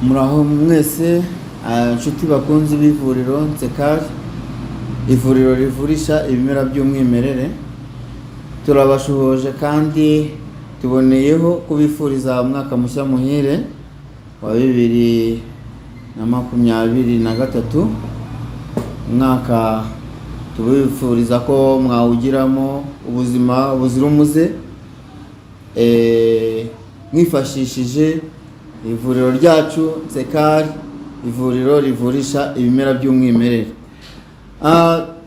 Muraho mwese inshuti bakunze b'ivuriro Nsekari, ivuriro rivurisha ibimera by'umwimerere. Turabashuhoje kandi tuboneyeho kubifuriza umwaka mushya muhire wa 2023. Umwaka tubifuriza ko mwawugiramo ubuzima buzira umuze, mwifashishije ivuriro ryacu Nsekari, ivuriro rivurisha ibimera by'umwimerere.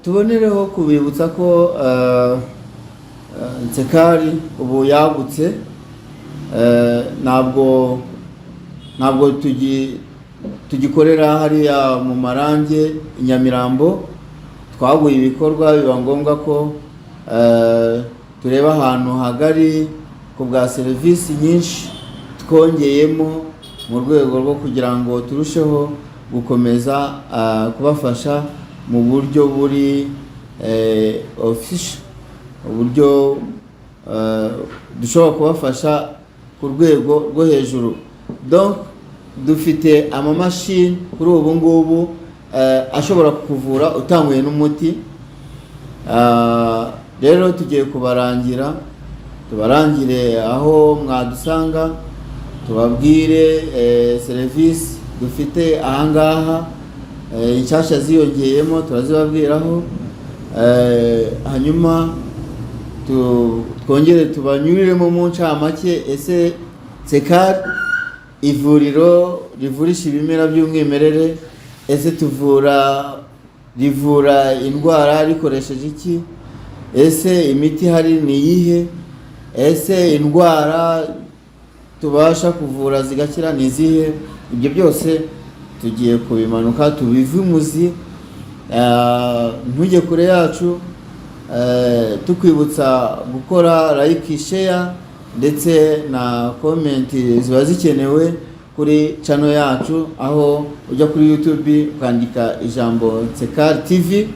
Tubonereho kubibutsa ko Nsekari ubu yagutse, ntabwo tugikorera hariya mu Marange i Nyamirambo. Twaguye ibikorwa, biba ngombwa ko tureba ahantu hagari ku bwa serivisi nyinshi twongeyemo mu rwego rwo kugira ngo turusheho gukomeza kubafasha mu buryo buri official, uburyo dushobora kubafasha ku rwego rwo hejuru. Donc dufite amamashini kuri ubu ngubu ashobora kukuvura utanguye n'umuti. Rero tugiye tubarangire aho mwadusanga, tubabwire serivisi dufite ahangaha. Inshyashya ziyongeyemo turazibabwiraho, hanyuma twongere tubanyuriremo mu ncamake. Ese Nsekari ivuriro rivurisha ibimera by'umwimerere, ese rivura indwara rikoresheje iki? Ese imiti hari ni iyihe? Ese indwara tubasha kuvura zigakira ni izihe? Ibyo byose tugiye kubimanuka tubive imuzi. Ntujye kure yacu, tukwibutsa gukora like, share ndetse na comment ziba zikenewe kuri channel yacu, aho ujya kuri YouTube ukandika ijambo Nsekari TV,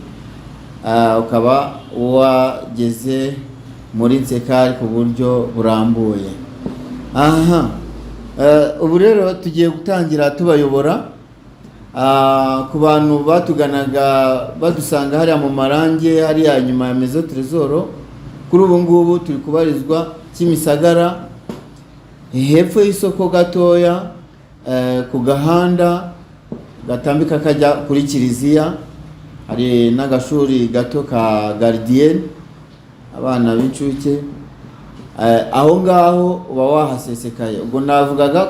ukaba wageze muri Nsekari ku buryo burambuye. Ubu rero tugiye gutangira tubayobora ku bantu batuganaga badusanga hariya mu Marange, hariya nyuma ya Maison Trésor. Kuri ubu ngubu turi kubarizwa Kimisagara, hepfo y'isoko gatoya, ku gahanda gatambika kajya kuri Kiliziya. Hari n'agashuri gato ka Gardien abana b'incuke. Aho ngaho uba wahasesekaye. Ubwo navugaga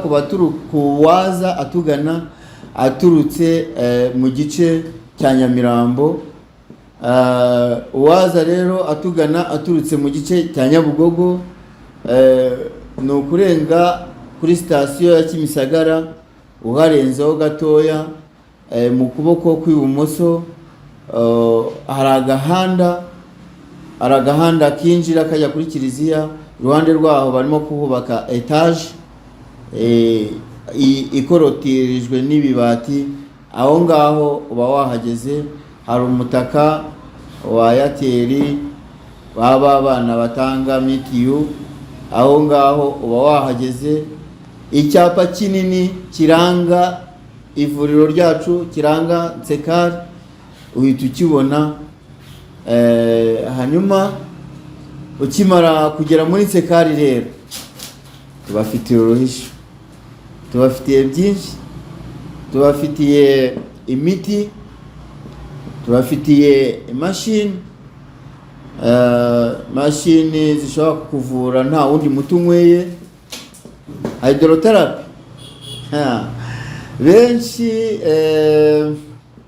kuwaza atugana aturutse mu gice cya Nyamirambo. Uwaza rero atugana aturutse mu gice cya Nyabugogo, ni ukurenga kuri sitasiyo ya Kimisagara, uharenzeho gatoya mu kuboko kw'ibumoso hari agahanda kinjira kajya kuri Kiliziya. Iruhande rwaho barimo kuhubaka etage ikorotirijwe n'ibibati. Aho ngaho uba wahageze. Hari umutaka wa Airtel baba abana batanga mitiyu. Aho ngaho uba wahageze. Icyapa kinini kiranga ivuriro ryacu, kiranga Nsekari, uhita ukibona. Hanyuma ukimara kugera muri Nsekari rero, tubafitiye uruhisho, tubafitiye byinshi, tubafitiye imiti, tubafitiye mashini zishobora kuvura nta wundi muti unyweye, hydrotherapy. Benshi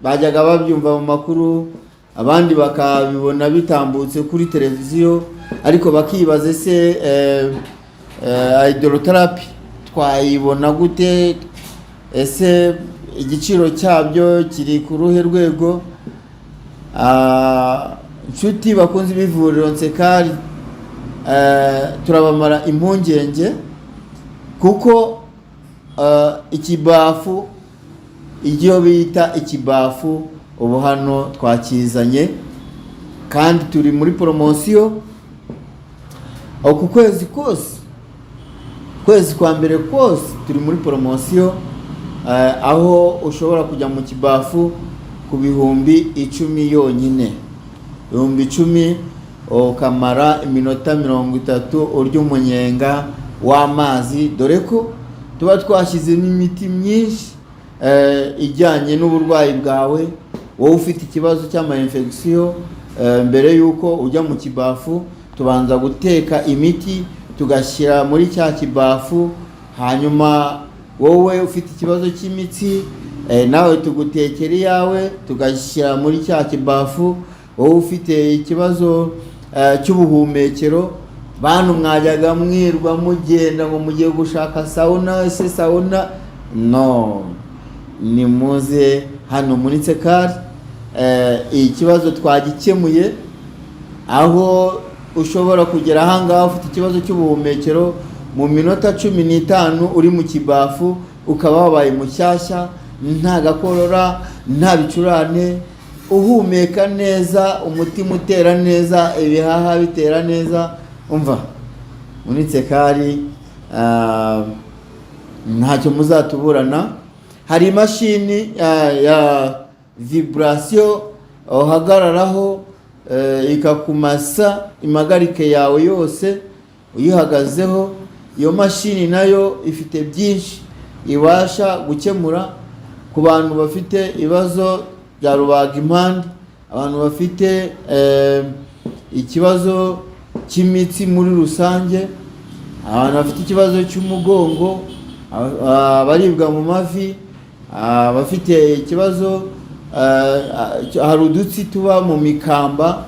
bajyaga babyumva mu makuru, abandi bakabibona bitambutse kuri televiziyo, ariko bakibaza ese hydrotherapy twayibona gute? Ese igiciro cyabyo kiri ku ruhe rwego? Inshuti bakunze b'ivuriro Nsekari, turabamara impungenge, kuko ikibafu, ibyo bita ikibafu, ubu hano twakizanye kandi turi muri promosiyo. Ku kwezi kwa mbere kose turi muri promosiyo. aho ushobora kujya mu kibafu ku bihumbi 10 yonyine, ibihumbi 10 ukamara iminota 30 urya umunyenga w'amazi, dore ko tuba twashyize n'imiti myinshi ijyanye n'uburwayi bwawe. Wowe ufite ikibazo cy'ama-infection, mbere yuko ujya mu kibafu tubanza guteka imiti tugashyira muri cya kibafu, hanyuma wowe ufite ikibazo cy'imitsi nawe tugutekera iyawe tugashyira muri cya kibafu. Wowe ufite ikibazo cy'ubuhumekero, bantu mwajyaga mwirwa mugenda ngo mugiye gushaka sauna, sauna no, ni muze hano muri Tsekari. Ikibazo twagikemuye, aho ushobora kugera ahangaha ufite ikibazo cy'ubuhumekero mu minota 15 uri mu kibafu ukaba wabaye mushyashya, nta gakorora, nta bicurane, uhumeka neza, umutima utera neza, ibihaha bitera neza. Umva, muri Tsekari ntacyo muzatuburana. Hari imashini ya vibration uhagararaho ikakumasa impagarike yawe yose uyihagazeho. Iyo mashini nayo ifite byinshi ibasha gukemura ku bantu bafite ibibazo bya rubagimpande, abantu bafite ikibazo cy'imitsi muri rusange, abantu bafite ikibazo cy'umugongo, abaribwa mu mavi, bafite ikibazo hari udutsi tuba mu mikamba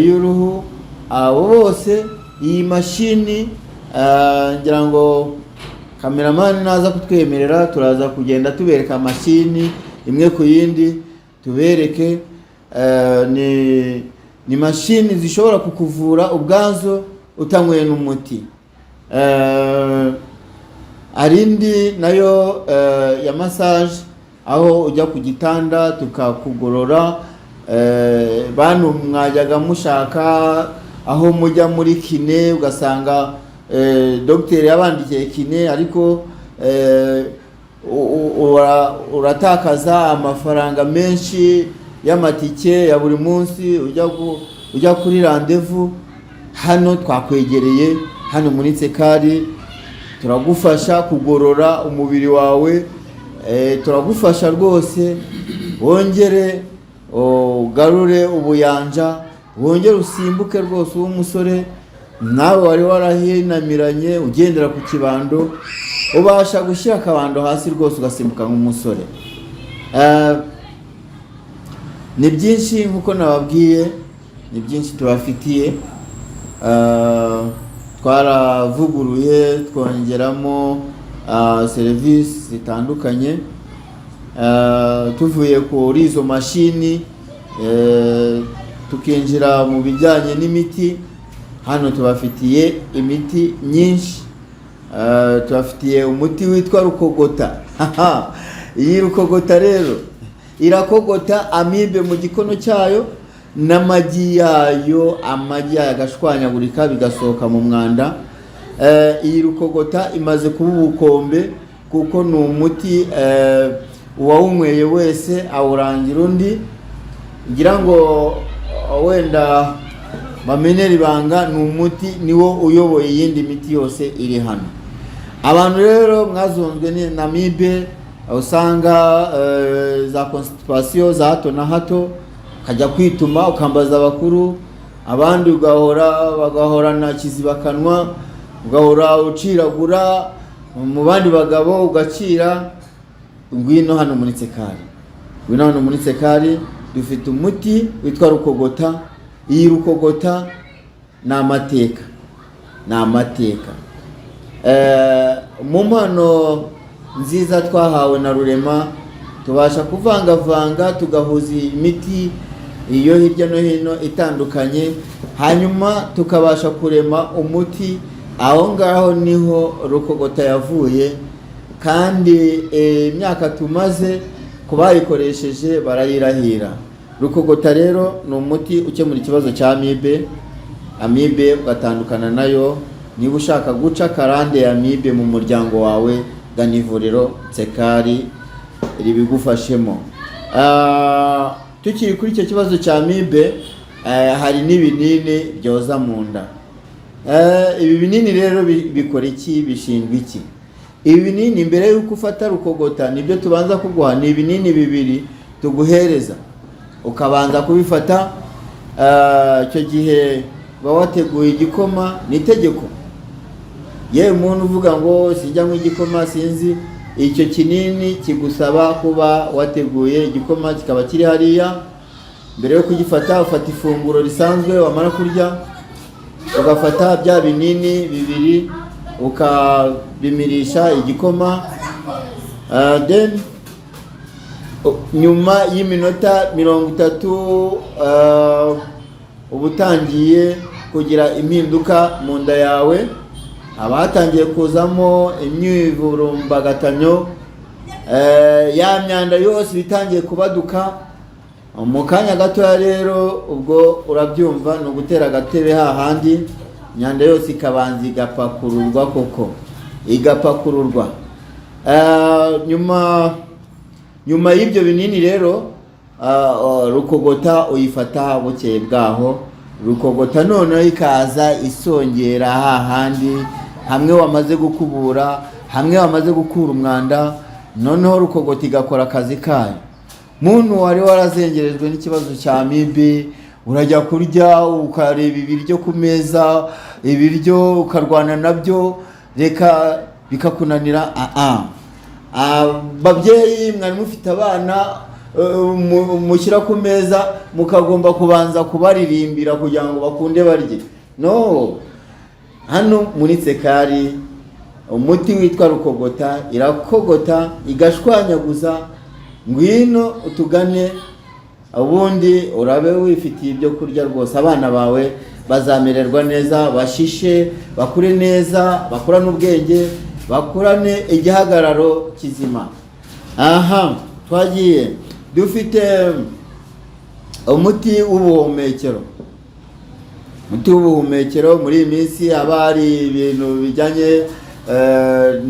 y'uruhu. Abo bose iyi mashini, ngira ngo cameraman naza kutwemerera turaza kugenda tubereka mashini imwe ku yindi, tubereke ni mashini zishobora kukuvura ubwazo utanyweye n'umuti. Arindi nayo ya massage, aho ujya ku gitanda tukakugorora. Bantu mwajyaga mushaka aho mujya muri kine ugasanga dogiteri yabandikiye kine, ariko uratakaza amafaranga menshi y'amatike ya buri munsi ujya kuri rendez-vous. Hano twakwegereye, hano muri Tsekari turagufasha kugorora umubiri wawe, turagufasha rwose wongere ugarure ubuyanja, wongere usimbuke rwose umusore nawe wari warahinamiranye ugendera ku kibando, ubasha gushyira akabando hasi rwose ugasimbuka nk'umusore. Ni byinshi nkuko nababwiye, ni byinshi tubafitiye. Twaravuguruye twongeramo serivisi zitandukanye, tuvuye kuri izo mashini tukinjira mu bijyanye n'imiti. Hano tubafitiye imiti myinshi, tubafitiye umuti witwa rukogota. Iyi rukogota rero irakogota amibe mu gikono cyayo n'amagi yayo, amagi agashwanyagurika bigasohoka mu mwanda. Iyi rukogota imaze kuba ubukombe, kuko ni umuti uwawunyweye wese awurangira undi. Ngira ngo wenda bamenera ibanga, ni umuti niwo uyoboye iyindi miti yose iri hano. Abantu rero mwazonzwe na amibe, usanga za constipation za hato na hato, kajya kwituma ukambaza abakuru, abandi bagahorana kizibakanwa, ugahora uciragura, mu bandi bagabo ugacira. Ngwino hano muri Tsekari, ngwino hano muri Tsekari, dufite umuti witwa rukogota. Iyi rukogota ni amateka, ni amateka. Mu mpano nziza twahawe na Rurema, tubasha kuvangavanga tugahuza imiti iyo hirya no hino itandukanye, hanyuma tukabasha kurema umuti. Aho ngaho niho rukogota yavuye, kandi imyaka tumaze kubayikoresheje barayirahira. Rukogota rero ni umuti ukemura ikibazo cya amibe ugatandukana nayo. Niba ushaka guca karande ya amibe mu muryango wawe, gana ivuriro Nsekari ribigufashemo. Tukiri kuri icyo kibazo cya amibe, hari n'ibinini byoza mu nda. Ibi binini rero bikora iki, bishinzwe iki? Ibi binini mbere y'uko ufata rukogota nibyo tubanza kuguha, ni ibinini bibiri tuguhereza ukabanza kubifata. Icyo gihe baba wateguye igikoma, ni itegeko. Yewe umuntu uvuga ngo sijyamo igikoma sinzi, icyo kinini kigusaba kuba wateguye igikoma kikaba kiri hariya. Mbere yo kugifata ufata ifunguro risanzwe, wamara kurya ugafata bya binini bibiri ukabimirisha igikoma. Then nyuma y'iminota 30 uba utangiye kugira impinduka mu nda yawe, haba hatangiye kuzamo imyivurumbagatanyo, ya myanda yose bitangiye kubaduka. Mu kanya gatoya rero ubwo urabyumva, ni ugutera agatebe hahandi imyanda yose ikabanza igapakururwa, koko igapakururwa. Nyuma y'ibyo binini rero rukogota uyifata bukeye bwaho. Rukogota noneho ikaza isongera hahandi hamwe wamaze gukubura, hamwe wamaze gukura umwanda, noneho rukogota igakora akazi kayo. Muntu wari warazengerejwe n'ikibazo cya amibe, urajya kurya ukareba ibiryo ku meza, ibiryo ukarwana nabyo, reka bikakunanira. Babyeyi mwari mufite abana, mushyira ku meza mukagomba kubanza kubaririmbira kugira ngo bakunde barye. No, hano muri Nsekari umuti witwa rukogota irakogota igashwanyaguza. Ngwino utugane, ubundi urabe wifitiye ibyo kurya rwose. Abana bawe bazamererwa neza, bashishe, bakure neza, bakurane ubwenge, bakurane igihagararo kizima. Twagiye dufite umuti w'ubuhumekero. Umuti w'ubuhumekero muri iyi minsi haba hari ibintu bijyanye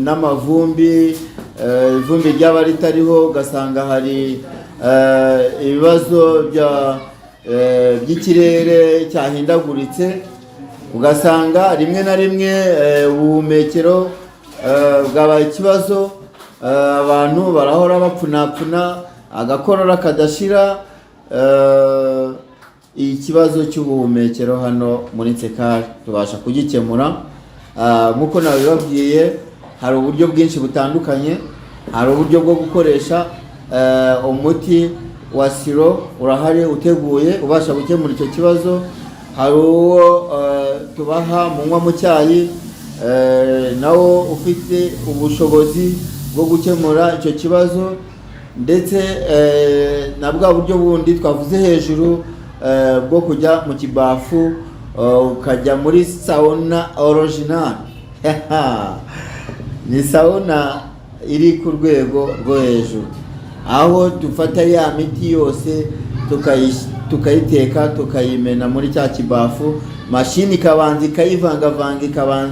n'amavumbi, ivumbi ryaba ritariho, ugasanga hari ibibazo by'ikirere cyahindaguritse, ugasanga rimwe na rimwe ubuhumekero bwabaye ikibazo. Abantu barahora bapfunapfuna, agakorora kadashira. Ikibazo cy'ubuhumekero hano muri Nsekari tubasha kugikemura. Nkuko nabibabwiye, hari uburyo bwinshi butandukanye. Hari uburyo bwo gukoresha umuti wa siro, urahari uteguye ubasha gukemura icyo kibazo. Hari uwo tubaha munywa mu cyayi, nawo ufite ubushobozi bwo gukemura icyo kibazo. Ndetse na bwa buryo bundi twavuze hejuru bwo kujya mu kibafu ukajya muri sauna original. Ni sauna iri ku rwego rwo hejuru, aho dufata ya miti yose tukayiteka tukayimena muri cya kibafu, mashini ikabanza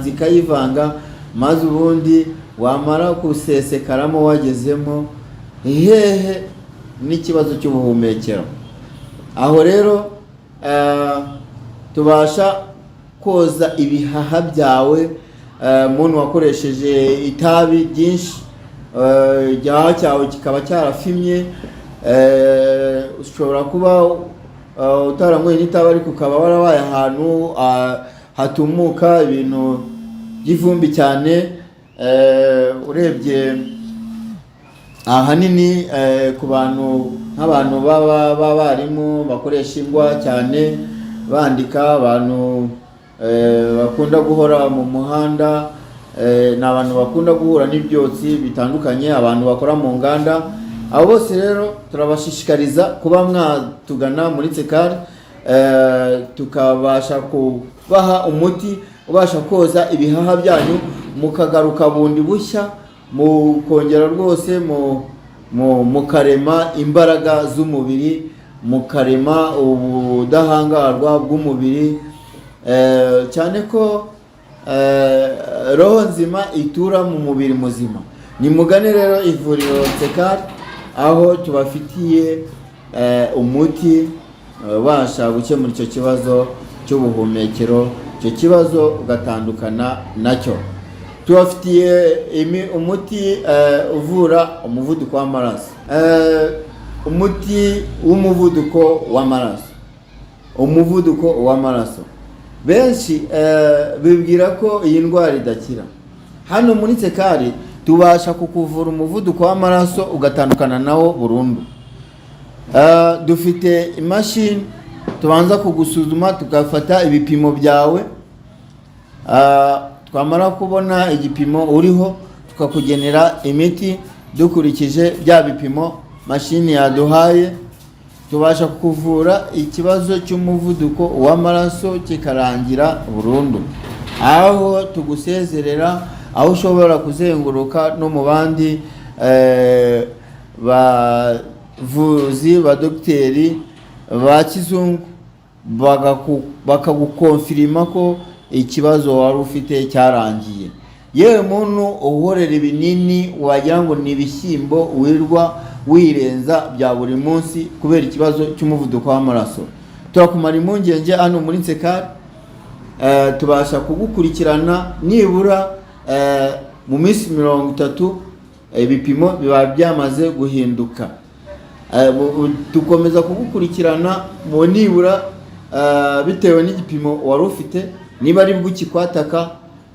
ikayivanga, maze ubundi wamara kusesekaramo wagezemo hehe n'ikibazo cy'ubuhumekero. Aho rero tubasha koza ibihaha byawe. Muntu wakoresheje itabi ryinshi, igihaha cyawe kikaba cyarafimye, ushobora kuba utaranyweye n'itabi ariko ukaba warabaye ahantu hatumuka ibintu by'ivumbi cyane. Urebye ahanini ku bantu nk'abantu b'abarimu bakoresha ingwa cyane bandika, abantu bakunda guhora mu muhanda, ni abantu bakunda guhura n'ibyotsi bitandukanye, abantu bakora mu nganda. Abo bose rero turabashishikariza kuba mwatugana muri Nsekari, tukabasha kubaha umuti ubasha koza ibihaha byanyu, mukagaruka bundi bushya, mukongera rwose mukarema imbaraga z'umubiri, mukarema ubudahangarwa bw'umubiri. Cyane ko roho nzima itura mu mubiri muzima. nimugane rero ivuriro Tsekar aho tubafitiye umuti ubasha gukemura icyo kibazo cy'ubuhumekero, icyo kibazo ugatandukana nacyo. Tubafitiye umuti uvura umuvuduko w'amaraso, umuti w'umuvuduko w'amaraso. Umuvuduko w'amaraso benshi bibwira ko iyi ndwara idakira. Hano muri Tsekar tubasha kukuvura umuvuduko w'amaraso ugatandukana nawo burundu. Dufite imashini tubanza kugusuzuma, tugafata ibipimo byawe, twamara kubona igipimo uriho tukakugenera imiti dukurikije bya bipimo mashini yaduhaye. Tubasha kuvura ikibazo cy'umuvuduko w'amaraso kikarangira burundu, aho tugusezerera, aho ushobora kuzenguruka no mu bandi bavuzi ba dogiteri ba kizungu bakagukonfirima ko ikibazo wari ufite cyarangiye. Yewe muntu uhorera ibinini wagira ngo ni ibishyimbo wirwa wirenza bya buri munsi kubera ikibazo cy'umuvuduko w'amaraso, turakumara impungenge hano muri Tsekar. Tubasha kugukurikirana nibura mu minsi 30 ibipimo biba byamaze guhinduka. Dukomeza kugukurikirana mu nibura bitewe n'igipimo wari ufite, niba ari bwo kikwataka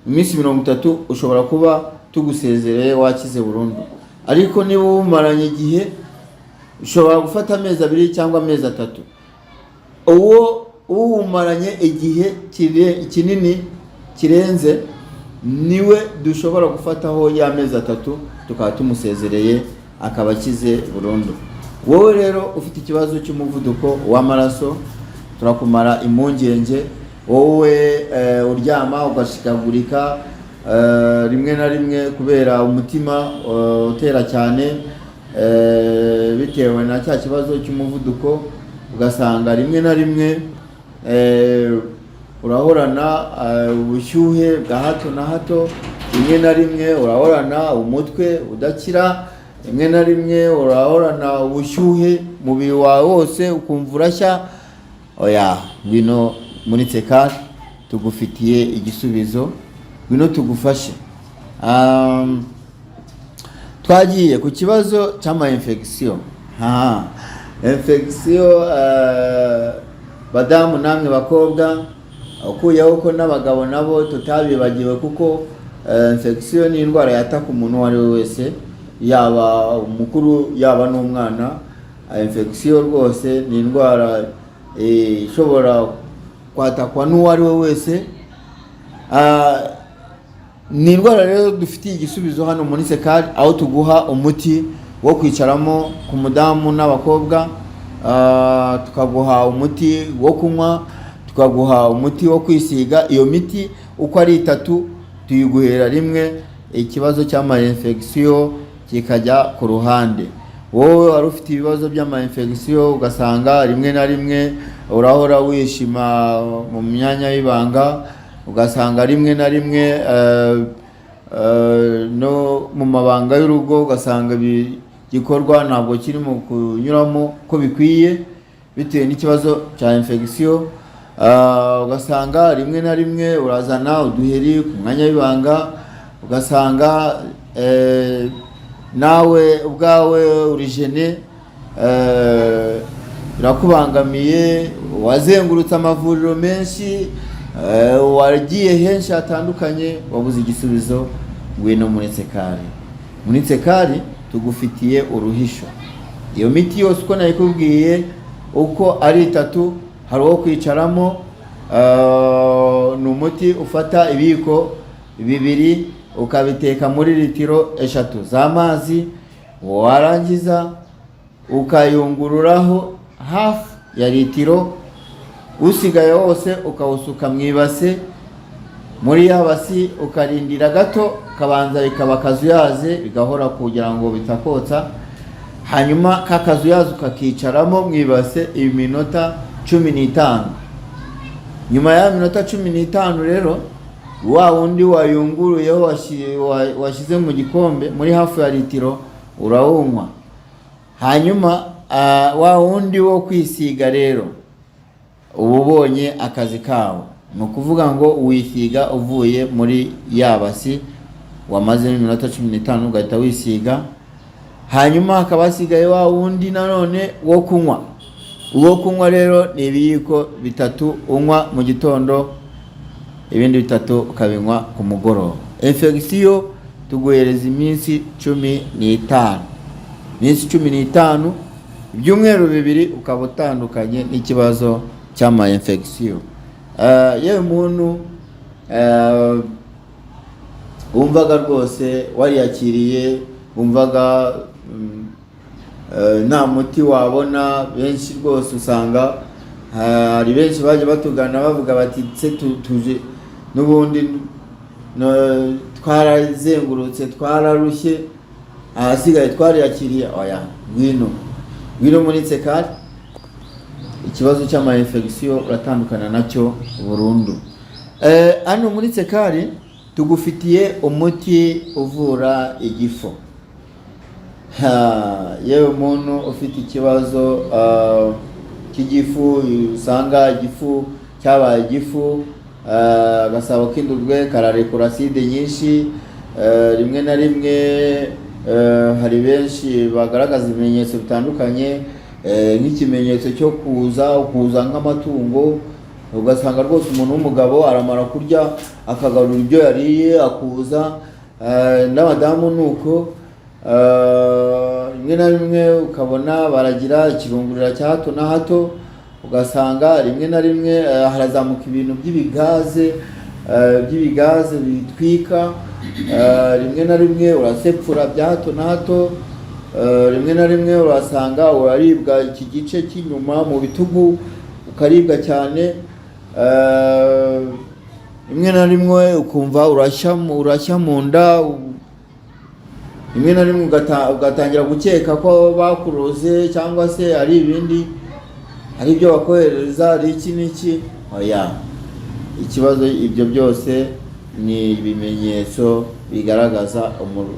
mu minsi 30 ushobora kuba tugusezereye wakize burundu. Ariko niba umaranye igihe ushobora gufata amezi 2 cyangwa amezi 3. Uwo umaranye igihe kinini kirenze niwe dushobora gufataho ya mezi 3 tukaba tumusezereye akaba akize burundu. Wowe rero ufite ikibazo cy'umuvuduko w'amaraso turakumara impungenge. Wowe uryama ugashikagurika rimwe na rimwe kubera umutima utera cyane bitewe na cya kibazo cy'umuvuduko, ugasanga rimwe na rimwe urahorana ubushyuhe bwa hato na hato, rimwe na rimwe urahorana umutwe udakira, rimwe na rimwe urahorana ubushyuhe mubiri wawe wose ukumva urashya. Oya, ngwino muri Tsekar tugufitiye igisubizo, ngwino tugufashe. Twagiye ku kibazo cy'ama infection. Infection badamu namwe bakobwa, ukuyeho ko n'abagabo nabo tutabibagiwe, kuko infection ni indwara yataka umuntu wari wese, yaba umukuru yaba n'umwana. Infection rwose ni indwara ishobora kwatakwa n'uwari we wese. Ni indwara rero dufitiye igisubizo hano muri Tsekar, aho tuguha umuti wo kwicaramo ku mudamu n'abakobwa, tukaguha umuti wo kunywa, tukaguha umuti wo kwisiga. Iyo miti uko ari 3 tuyiguhera rimwe, ikibazo cy'ama infection kikajya ku ruhande. Wowe wari ufite ibibazo by'ama infection ugasanga rimwe na rimwe urahora wishima mu myanya y'ibanga, ugasanga rimwe na rimwe no mu mabanga y'urugo ugasanga gikorwa ntabwo kirimo kunyuramo ko bikwiye bitewe n'ikibazo cya infection. Ugasanga rimwe na rimwe urazana uduheri ku mwanya w'ibanga, ugasanga nawe ubwawe urijene, birakubangamiye. Wazengurutse amavuriro menshi, wagiye henshi hatandukanye, wabuze igisubizo. Ngwino muri Tsekar. Muri Tsekar tugufitiye uruhisho. Iyo miti yose uko nayikubwiye uko ari 3, hari uwo kwicaramo, ni umuti ufata ibiko 2 ukabiteka muri litiro 3 z'amazi, warangiza ukayungururaho hafi ya litiro, usigaye wose ukawusuka mu ibase. Muri ya basi ukarindira gato kabanza bikaba kazuyaze bigahora kugira ngo bitakotsa, hanyuma kakazuyaze ukakicaramo mu ibase iminota 15. Nyuma ya minota 15 rero wa wundi wayunguruyeho washyize mu gikombe muri hafi ya litiro urawunywa. Hanyuma wa wundi wo kwisiga rero uba ubonye akazi kawo, ni ukuvuga ngo wisiga uvuye muri yabasi wamaze iminota 15 ugahita wisiga. Hanyuma hakaba hasigaye wa wundi nanone wo kunywa. Uwo kunywa rero ni ibiyiko 3 unywa mu gitondo, ibindi 3 ukabinywa ku mugoroba. Infection tuguhereza iminsi 15, iminsi 15, ibyumweru 2 ukaba utandukanye n'ikibazo cy'ama infection. Yewe muntu wumvaga rwose wariyakiriye, wumvaga nta muti wabona, benshi rwose usanga hari benshi baje batugana bavuga bati se tuje n'ubundi twarazengurutse twararushye, ahasigaye twariyakiriye. Oya, ngwino muri Tsekari, ikibazo cy'ama infection uratandukana nacyo burundu. Hano muri Tsekari tugufitiye umuti uvura igifu. Yewe muntu ufite ikibazo cy'igifu, usanga igifu cyabaye igifu, agasabo k'indurwe kararekura acide nyinshi, rimwe na rimwe hari benshi bagaragaza ibimenyetso bitandukanye, nk'ikimenyetso cyo kuza nk'amatungo, ugasanga rwose umuntu w'umugabo aramara kurya akagarura ibyo yariye akuza, n'abadamu nuko. Rimwe na rimwe ukabona baragira ikirungurira cya hato na hato, ugasanga rimwe na rimwe harazamuka ibintu by'ibigaze bitwika, rimwe na rimwe urasepfura bya hato na hato, rimwe na rimwe urasanga uraribwa iki gice cy'inyuma mu bitugu ukaribwa cyane, rimwe na rimwe ukumva urashya mu nda, rimwe na rimwe ugatangira gukeka ko bakuroze cyangwa se ari ibindi, ari ibyo bakohereza, ari iki n'iki. Oya, ikibazo ibyo byose ni ibimenyetso bigaragaza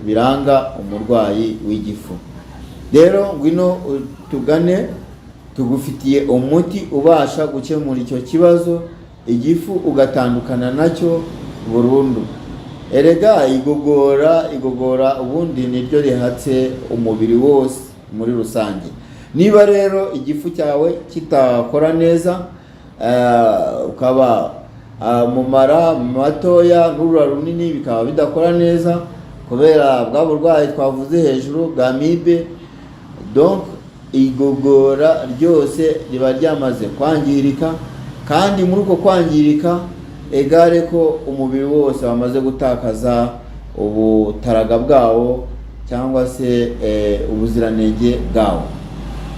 biranga umurwayi w'igifu. Rero ngwino tugane, tugufitiye umuti ubasha gukemura icyo kibazo, igifu ugatandukana nacyo burundu. Erega igogora ubundi niryo rihatse umubiri wose muri rusange. Niba rero igifu cyawe kitakora neza, ukaba mu mara matoya n'urura runini bikaba bidakora neza kubera bwa burwayi twavuze hejuru bwa amibe, donc igogora ryose riba ryamaze kwangirika, kandi muri uko kwangirika egare ko umubiri wose wamaze gutakaza ubutaraga bwawo cyangwa se ubuziranenge bwawo.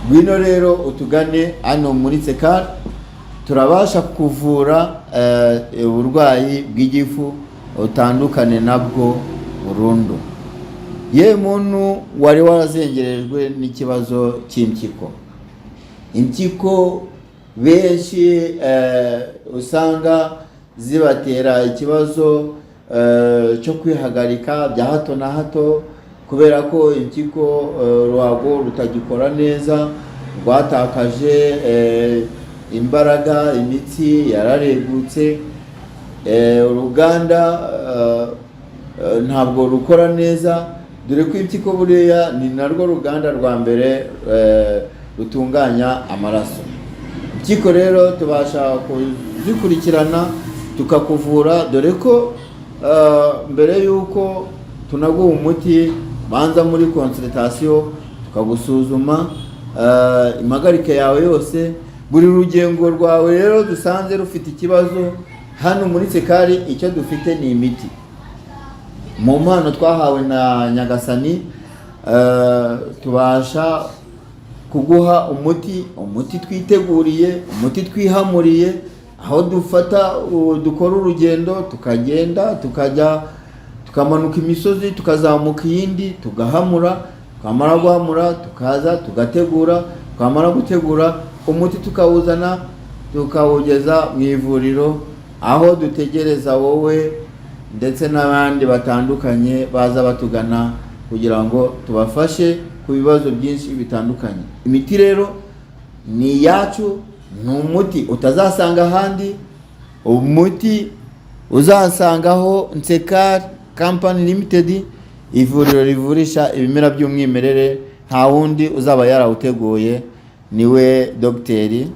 Ngwino rero utugane hano muri Tsekari, turabasha kuvura uburwayi bw'igifu utandukane nabwo burundu. Ye muntu wari warazengerejwe n'ikibazo cy'impyiko, impyiko benshi usanga zibatera ikibazo cyo kwihagarika bya hato na hato, kubera ko impyiko ruhago rutagikora neza, rwatakaje imbaraga, imitsi yararegutse, uruganda ntabwo rukora neza, dore ko impyiko buriya ni narwo ruganda rwa mbere rutunganya amaraso. Impyiko rero tubasha kuzikurikirana tukakuvura, dore ko mbere yuko tunaguha umuti banza muri consultation tukagusuzuma impagarike yawe yose, buri rugengo rwawe rero dusanze rufite ikibazo. Hano muri Tsekari icyo dufite ni imiti. Mu mpano twahawe na Nyagasani, tubasha kuguha umuti twiteguriye, umuti twihamuriye, aho dukora urugendo tukagenda tukamanuka imisozi tukazamuka iyindi tugahamura, twamara guhamura tukaza tugategura, twamara gutegura umuti tukawuzana tukawugeza mu ivuriro, aho dutegereza wowe ndetse n'abandi batandukanye baza batugana kugira ngo tubafashe ku bibazo byinshi bitandukanye. Imiti rero ni iyacu, ni umuti utazasanga ahandi, umuti uzasangaho Nsekar Company Limited, ivuriro rivurisha ibimera by'umwimerere. Nta wundi uzaba yarawuteguye, niwe Dr.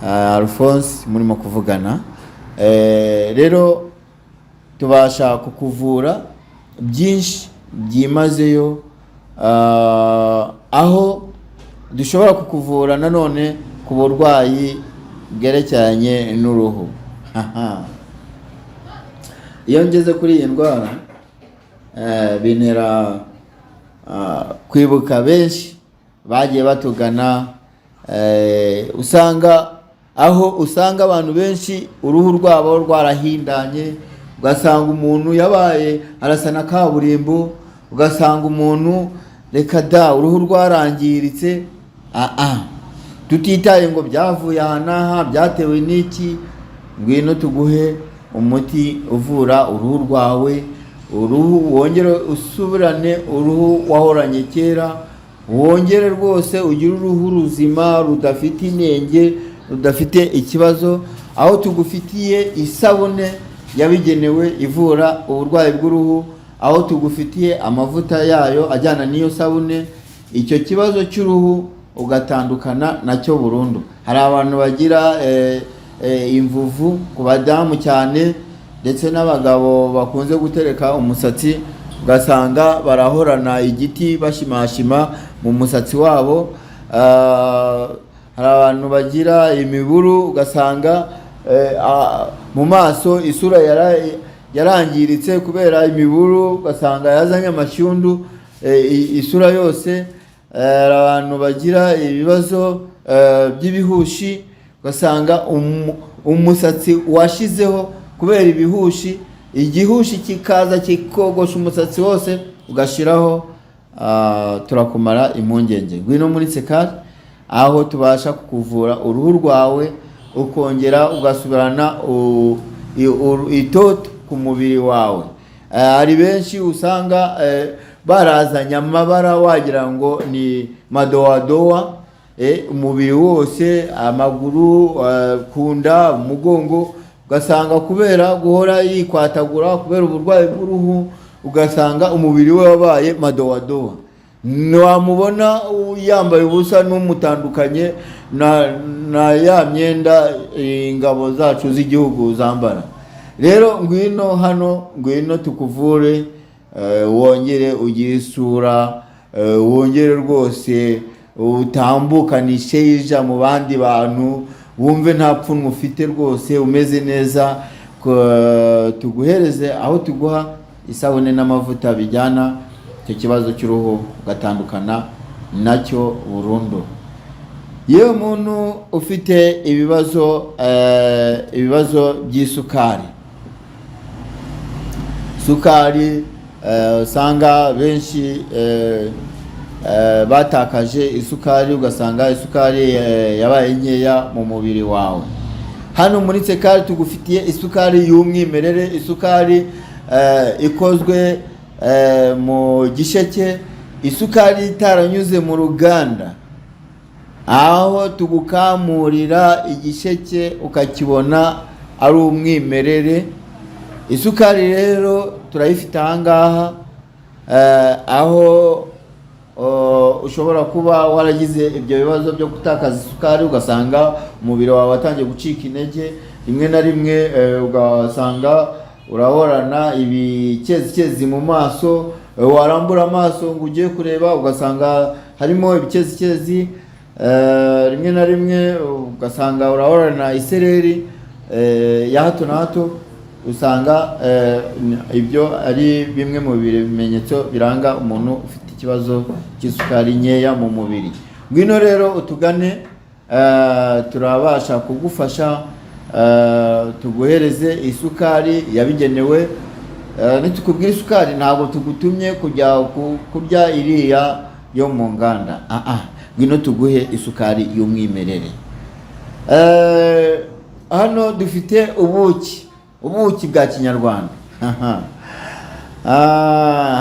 Alphonse murimo kuvugana. Rero tubasha kukuvura byinshi byimazeyo, aho dushobora kukuvura nanone ku burwayi bwerekeranye n'uruhu. Iyo ngeze kuri iyi ndwara bintera kwibuka benshi bagiye batugana, usanga abantu benshi uruhu rwabo rwarahindanye, ugasanga umuntu yabaye arasa na kaburimbo, ugasanga umuntu reka da uruhu rwarangiritse. Tutitaye ngo byavuye aha n'aha, byatewe n'iki. Ngwino tuguhe umuti uvura uruhu rwawe, uruhu wongere usubirane uruhu wahoranye kera, wongere rwose ugire uruhu ruzima rudafite inenge, rudafite ikibazo. Aho tugufitiye isabune yabigenewe ivura uburwayi bw'uruhu, aho tugufitiye amavuta yayo ajyana n'iyo sabune, icyo kibazo cy'uruhu ugatandukana nacyo burundu. Hari abantu bagira imvuvu ku badamu cyane, ndetse n'abagabo bakunze gutereka umusatsi, ugasanga barahorana igiti bashimashima mu musatsi wabo. Hari abantu bagira imiburu, ugasanga mu maso isura yarangiritse kubera imiburu, ugasanga yazanye amashyundu isura yose. Hari abantu bagira ibibazo by'ibihushi, ugasanga umusatsi washizeho kubera ibihushi, igihushi kikaza kikogosha umusatsi wose ugashiraho. Turakumara impungenge. Ngwino muri Nsekar, aho tubasha kukuvura uruhu rwawe, ukongera ugasubirana itoto ku mubiri wawe. Hari benshi usanga barazanya amabara wagira ngo ni madoadoa, umubiri wose, amaguru, kunda, umugongo, ugasanga kubera guhora yikwatagura kubera uburwayi bw'uruhu, ugasanga umubiri we wabaye madoadoa. Wamubona yambaye ubusa n'umutandukanye na ya myenda ingabo zacu z'igihugu zambara. Rero ngwino hano, ngwino tukuvure, wongere ugire isura, wongere rwose utambukanishe ija mu bandi bantu, wumve nta pfunwe ufite rwose, umeze neza. Tuguhereze aho tuguha isabune n'amavuta bijyana icyo kibazo cy'uruhu, ugatandukana nacyo burundu. Yewe muntu ufite ibibazo by'isukari, sukari, usanga benshi batakaje isukari, ugasanga isukari yabaye nkeya mu mubiri wawe. Hano muri Nsekar tugufitiye isukari y'umwimerere, isukari ikozwe mu gisheke, isukari itaranyuze mu ruganda, aho tugukamurira igisheke ukakibona ari umwimerere. Isukari rero turayifite ahangaha, aho ushobora kuba waragize ibyo bibazo byo gutakaza isukari, ugasanga umubiri wawe watangiye gucika intege, rimwe na rimwe ugasanga urahorana ibikezikezi mu maso, warambura amaso ngo ugiye kureba ugasanga harimo ibikezikezi, rimwe na rimwe ugasanga urahorana isereri ya hato na hato. Usanga ibyo ari bimwe mu bimenyetso biranga umuntu ufite ikibazo cy'isukari nkeya mu mubiri. Ngwino rero utugane, turabasha kugufasha, tuguhereze isukari yabigenewe. Nitukubwira isukari ntabwo tugutumye kujya kurya iriya yo mu nganda. Ngwino tuguhe isukari y'umwimerere. Hano dufite ubuki bwa kinyarwanda.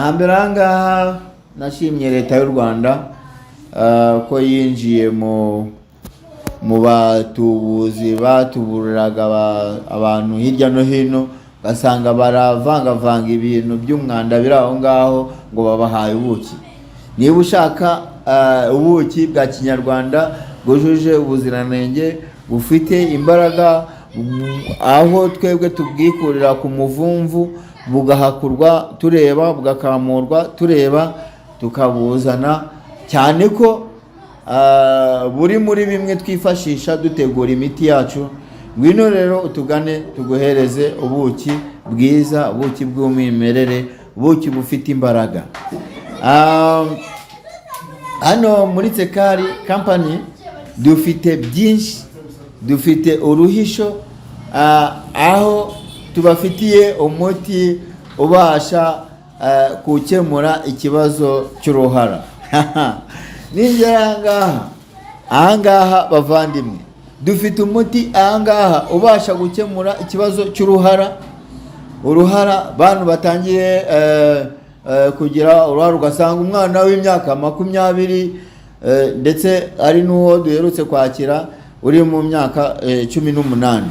hambere ahangaha nashimye leta y'u Rwanda ko yinjiye mu batubuzi batuburiraga abantu hirya no hino, gasanga baravangavanga ibintu by'umwanda biri aho ngaho ngo babahaye ubuki. Niba ushaka ubuki bwa kinyarwanda bwujuje ubuziranenge, bufite imbaraga, aho twebwe tubwikurira ku muvumvu, bugahakurwa tureba, bugakamurwa tureba, tukabuzana, cyane ko buri muri bimwe twifashisha dutegura imiti yacu. Ngwino rero utugane tuguhereze ubuki bwiza, ubuki bw'umwimerere, ubuki bufite imbaraga. Hano muri Tsekari Company dufite byinshi, dufite uruhisho, aho tubafitiye umuti ubasha gukemura ikibazo cy'uruhara. Ninjye ahangaha bavandimwe, dufite umuti ahangaha ubasha gukemura ikibazo cy'uruhara. Uruhara bantu batangiye kugira uruhara, ugasanga umwana w'imyaka 20 ndetse ari n'uwo duherutse kwakira uri mu myaka 18,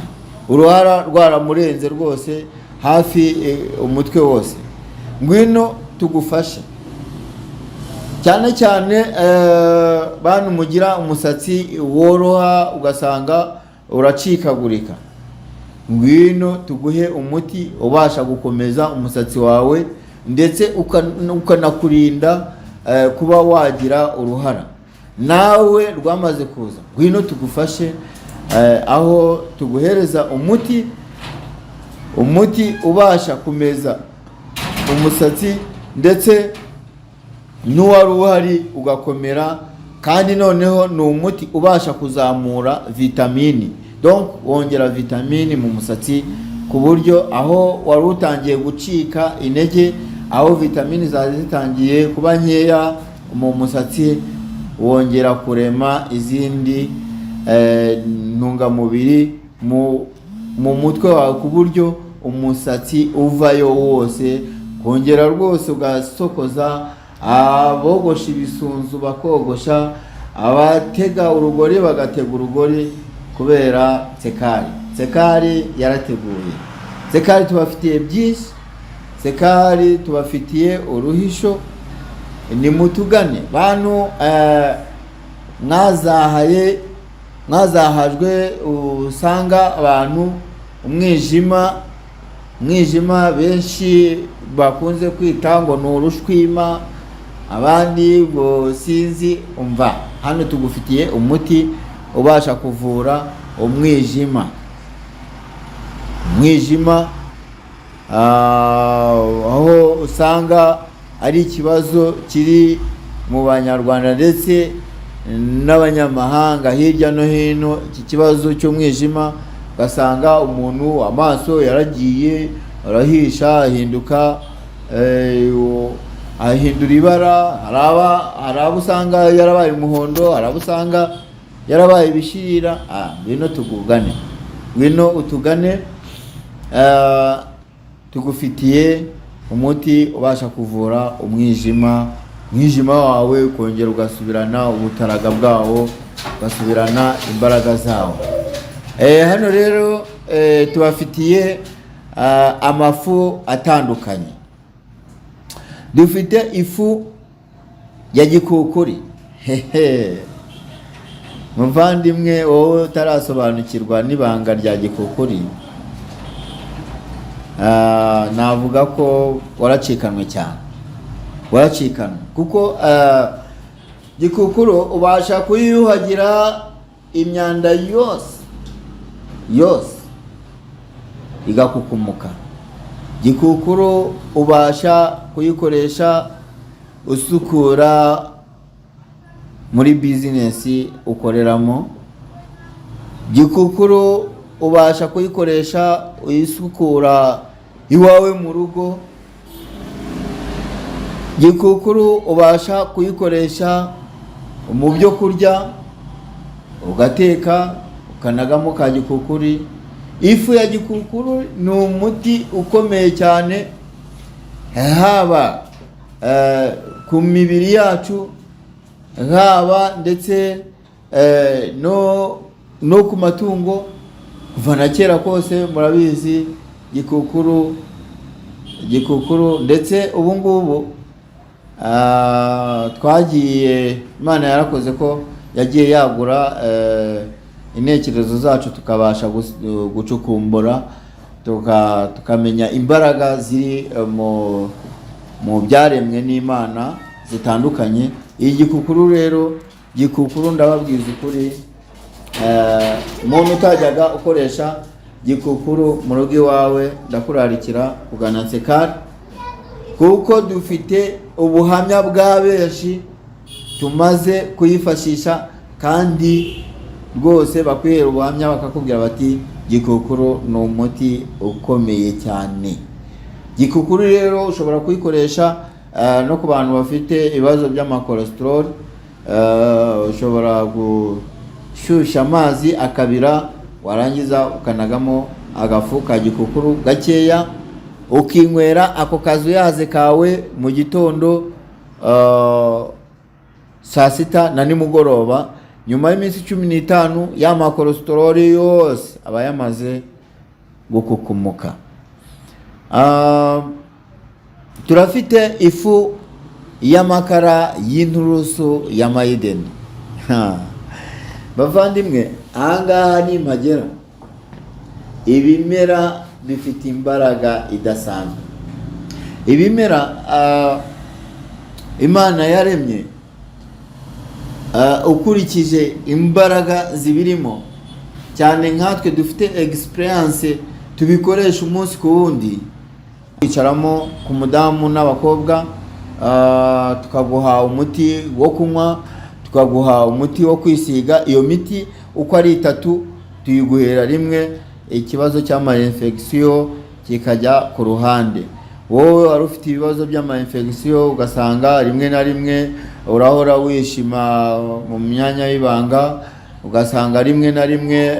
uruhara rwaramurenze rwose hafi umutwe wose. Ngwino tugufashe, cyane cyane bantu mugira umusatsi woroha ugasanga uracikagurika. Ngwino tuguhe umuti ubasha gukomeza umusatsi wawe ndetse ukanakurinda kuba wagira uruhara. Nawe rwamaze kuza, ngwino tugufashe, aho tuguhereza umuti ubasha kumeza umusatsi ndetse n'uwari uhari ugakomera, kandi noneho ni umuti ubasha kuzamura vitamini, donc wongera vitamini mu musatsi, ku buryo aho wari utangiye gucika intege, aho vitamini zari zitangiye kuba nkeya mu musatsi, wongera kurema izindi ntungamubiri mu mutwe wawe, ku buryo umusatsi uvayo wose, kongera rwose ugasokoza, abogosha ibisunzu bakogosha, abatega urugori bagatega urugori, kubera Tsekari yarateguye. Tsekari tubafitiye byinshi, Tsekari tubafitiye uruhisho. Ni mutugane bantu mwazahajwe, usanga abantu umwijima benshi bakunze kwita ngo ni urushwima, abandi ngo sinzi. Umva, hano tugufitiye umuti ubasha kuvura umwijima, aho usanga ari ikibazo kiri mu banyarwanda ndetse n'abanyamahanga hirya no hino. Iki kibazo cy'umwijima, ugasanga umuntu amaso yaragiye arahisha, ahindura ibara, hari abo usanga yarabaye umuhondo, hari abo usanga yarabaye ibishirira. Ngwino tugugane, ngwino utugane, tugufitiye umuti ubasha kuvura umwijima wawe, kongera ugasubirana ubutaraga bwawo, ugasubirana imbaraga zawo. Hano rero tubafitiye amafu atandukanye. Dufite ifu ya gikukuri. Muvandimwe wowe utarasobanukirwa n'ibanga rya gikukuri, navuga ko waracikanwe cyane, kuko gikukuru ubasha kuyuhagira imyanda yose igakukumuka. Gikukuru ubasha kuyikoresha usukura muri bizinesi ukoreramo. Gikukuru ubasha kuyikoresha uyisukura iwawe mu rugo. Gikukuru ubasha kuyikoresha mu byo kurya, ugateka ukanagamo ka gikukuri. Ifu ya gikukuru ni umuti ukomeye cyane, haba ku mibiri yacu, haba ndetse no ku matungo. Kuva na kera kose murabizi gikukuru ndetse ubu ngubu twagiye, Imana yarakoze ko yagiye yagura intekerezo zacu, tukabasha gucukumbura, tukamenya imbaraga ziri mu byaremwe n'Imana zitandukanye. Iyi gikukuru rero, gikukuru ndababwiza ukuri, umuntu utajyaga ukoresha gikukuru mu rugo iwawe, ndakurarikira kugana Nsekari, kuko dufite ubuhamya bwa benshi tumaze kuyifashisha, kandi rwose bakwihera ubuhamya bakakubwira bati gikukuru ni umuti ukomeye cyane. Gikukuru rero ushobora kuyikoresha no ku bantu bafite ibibazo by'amakolesterol. Ushobora gushyushya amazi akabira, warangiza ukanagamo agafu ka gikukuru gakeya, ukinywera ako kazuyaze kawe mu gitondo, saa sita na nimugoroba. Nyuma y'iminsi 15 ya makolesterol yose aba yamaze gukukumuka. Turafite ifu y'amakara y'inturusu ya mayideni. Bavandimwe, ahangaha ni Mpagera, ibimera bifite imbaraga idasanzwe. Ibimera Imana yaremye, ukurikije imbaraga zibirimo, cyane nkatwe dufite experience tubikoresha umunsi ku wundi. Icaramo ku mudamu n'abakobwa, tukaguha umuti wo kunywa, tukaguha umuti wo kwisiga. Iyo miti uko ari 3 tuyiguhera rimwe, ikibazo cy'ama infection kikajya ku ruhande. Wowe wari ufite ibibazo by'ama infection, ugasanga rimwe na rimwe urahora wishima mu myanya y'ibanga, ugasanga rimwe na rimwe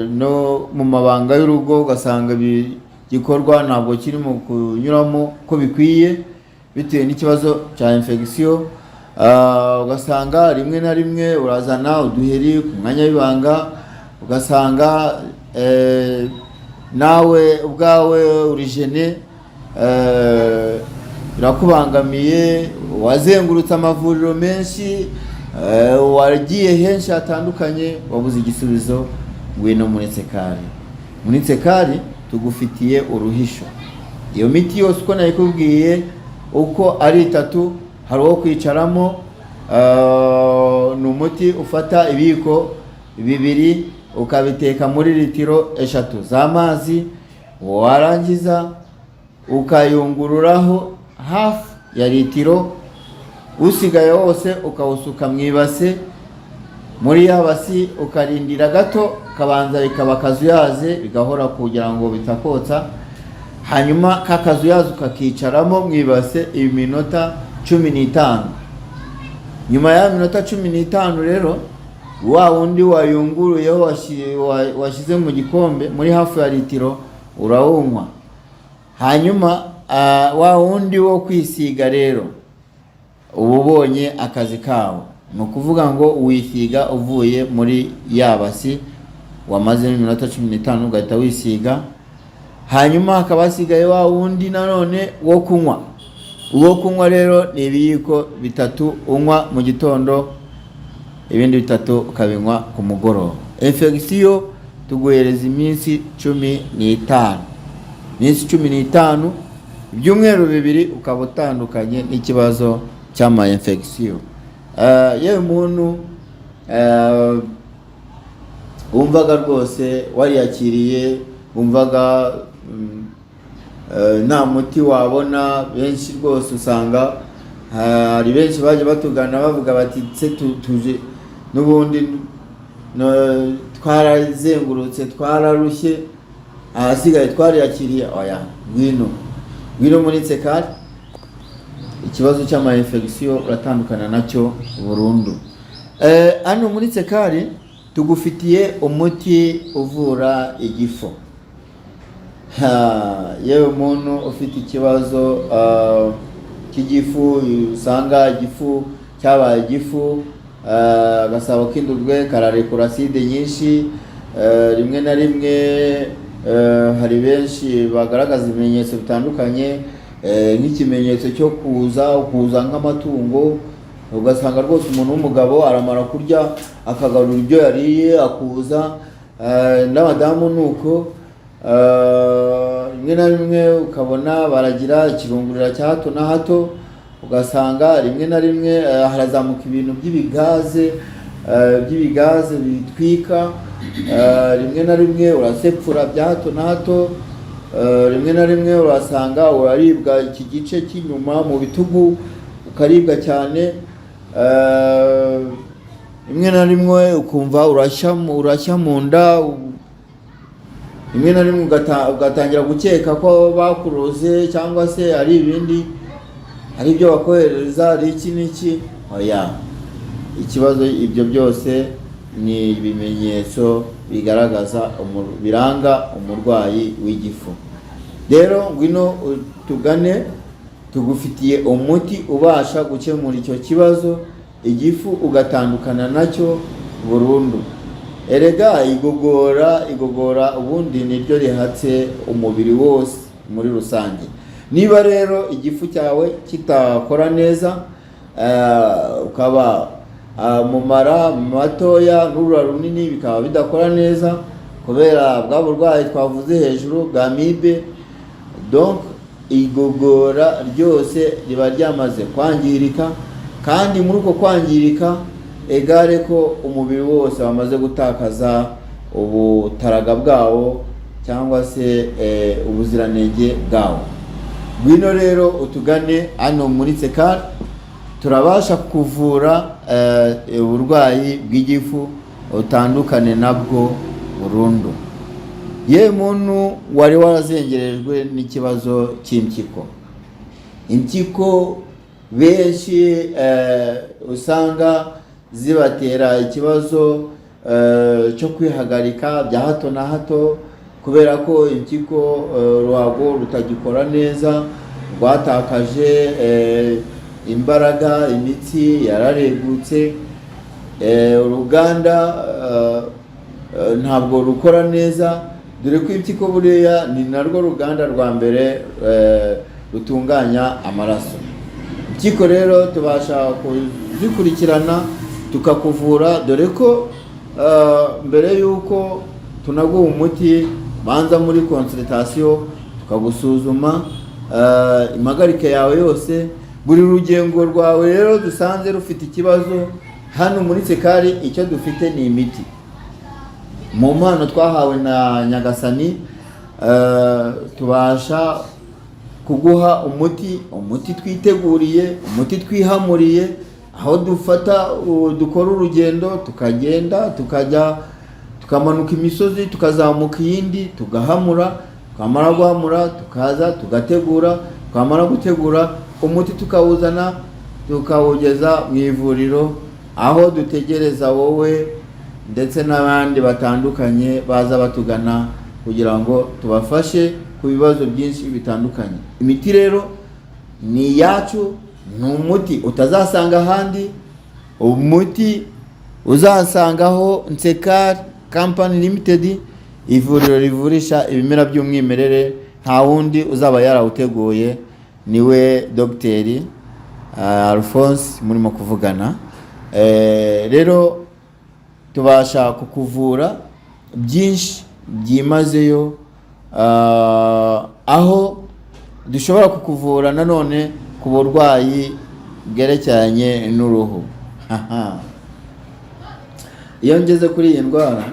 no mu mabanga y'urugo, ugasanga gikorwa ntabwo kirimo kunyuramo ko bikwiye bitewe n'ikibazo cya infection. Ugasanga rimwe na rimwe urazana uduheri ku mwanya w'ibanga, ugasanga nawe ubwawe urigene, birakubangamiye, wazengurutse amavuriro menshi, wagiye henshi hatandukanye, wabuze igisubizo. Ngwino muri Nsekari. Muri Nsekari tugufitiye uruhisho. Iyo miti yose uko nayikubwiye uko ari 3, hari uwo kwicaramo. Ni umuti ufata ibiko 2 ukabiteka muri litiro 3 z'amazi, warangiza ukayungururaho hafi ya litiro, usigaye wose ukawusuka mu ibase. Muri ya basi ukarindira gato, kabanza bikaba kazuyaze, bigahora kugira ngo bitakotsa. Hanyuma kakazuyaze ukakicaramo mu ibase iminota 15. Nyuma ya minota 15 rero, wa wundi wayunguruyeho washyize mu gikombe muri hafi ya litiro urawunywa. Hanyuma wa wundi wo kwisiga rero uba ubonye akazi kawo. Ni ukuvuga ngo wisiga uvuye muri ya basi wamaze iminota 15 ugahita wisiga. Hanyuma hakaba hasigaye wa wundi nanone wo kunywa. Uwo kunywa rero ni ibiyiko 3 unywa mu gitondo, ibindi 3 ukabinywa ku mugoroba. Infection tuguhereza iminsi 15. Iminsi 15, ibyumweru 2 ukaba utandukanye n'ikibazo cy'ama infection. Yewe muntu wumvaga rwose wariyakiriye, wumvaga nta muti wabona, benshi rwose usanga hari benshi baje batugana bavuga bati se tuje n'ubundi twarazengurutse, twararushye, ahasigaye twariyakiriye. Oya, ngwino muri Nsekari. Ikibazo cy'ama infection uratandukana nacyo burundu. Hano muri Nsekari tugufitiye umuti uvura igifu. Yewe muntu ufite ikibazo cy'igifu, usanga igifu cyabaye igifu, agasabo k'indurwe kararekura acide nyinshi, rimwe na rimwe hari benshi bagaragaza ibimenyetso bitandukanye, nk'ikimenyetso cyo kuza nk'amatungo, ugasanga rwose umuntu w'umugabo aramara kurya akagarura ibyo yariye akuza, n'abadamu nuko, rimwe na rimwe ukabona baragira ikirungurira cya hato na hato, ugasanga rimwe na rimwe harazamuka ibintu by'ibigaze bitwika, rimwe na rimwe urasepfura bya hato na hato, rimwe na rimwe urasanga uraribwa iki gice cy'inyuma mu bitugu ukaribwa cyane, rimwe na rimwe ukumva urashya mu nda, rimwe na rimwe ugatangira gukeka ko bakuroze cyangwa se ari ibindi, ari ibyo bakohereza, ari iki n'iki. Oya, ikibazo ibyo byose ni ibimenyetso bigaragaza biranga umurwayi w'igifu. Rero ngwino tugane, tugufitiye umuti ubasha gukemura icyo kibazo, igifu ugatandukana nacyo burundu. Erega igogora ubundi niryo rihatse umubiri wose muri rusange. Niba rero igifu cyawe kitakora neza, ukaba mu mara matoya n'urura runini bikaba bidakora neza kubera bwa burwayi twavuze hejuru bwa amibe, donc igogora ryose riba ryamaze kwangirika, kandi muri uko kwangirika egare ko umubiri wose wamaze gutakaza ubutaraga bwawo cyangwa se ubuziranenge bwawo. Ngwino rero utugane hano muri Tsekar, turabasha kuvura uburwayi bw'igifu utandukane nabwo burundu. Ye muntu wari warazengerejwe n'ikibazo cy'impyiko, impyiko benshi usanga zibatera ikibazo cyo kwihagarika bya hato na hato, kubera ko impyiko ruhago rutagikora neza, rwatakaje imbaraga, imitsi yararegutse, uruganda ntabwo rukora neza, dore ko impyiko buriya ni narwo ruganda rwa mbere rutunganya amaraso. Impyiko rero tubasha kuzikurikirana tukakuvura, dore ko mbere yuko tunaguha umuti banza muri consultation tukagusuzuma impagarike yawe yose, buri rugengo rwawe rero dusanze rufite ikibazo. Hano muri Tsekar icyo dufite ni imiti mu mpano twahawe na Nyagasani, tubasha kuguha umuti twiteguriye, umuti twihamuriye, aho dukora urugendo tukagenda tukamanuka imisozi tukazamuka iyindi tugahamura, twamara guhamura tukaza tugategura, twamara gutegura umuti tukawuzana tukawugeza mu ivuriro, aho dutegereza wowe ndetse n'abandi batandukanye baza batugana kugira ngo tubafashe ku bibazo byinshi bitandukanye. Imiti rero ni iyacu, ni umuti utazasanga ahandi, umuti uzasangaho Tsekar Company Limited, ivuriro rivurisha ibimera by'umwimerere. Nta wundi uzaba yarawuteguye, niwe Dr. Alphonse murimo kuvugana. Rero tubasha kukuvura byinshi byimazeyo, aho dushobora kukuvura nanone ku burwayi bwerekeranye n'uruhu. Iyo ngeze kuri iyi ndwara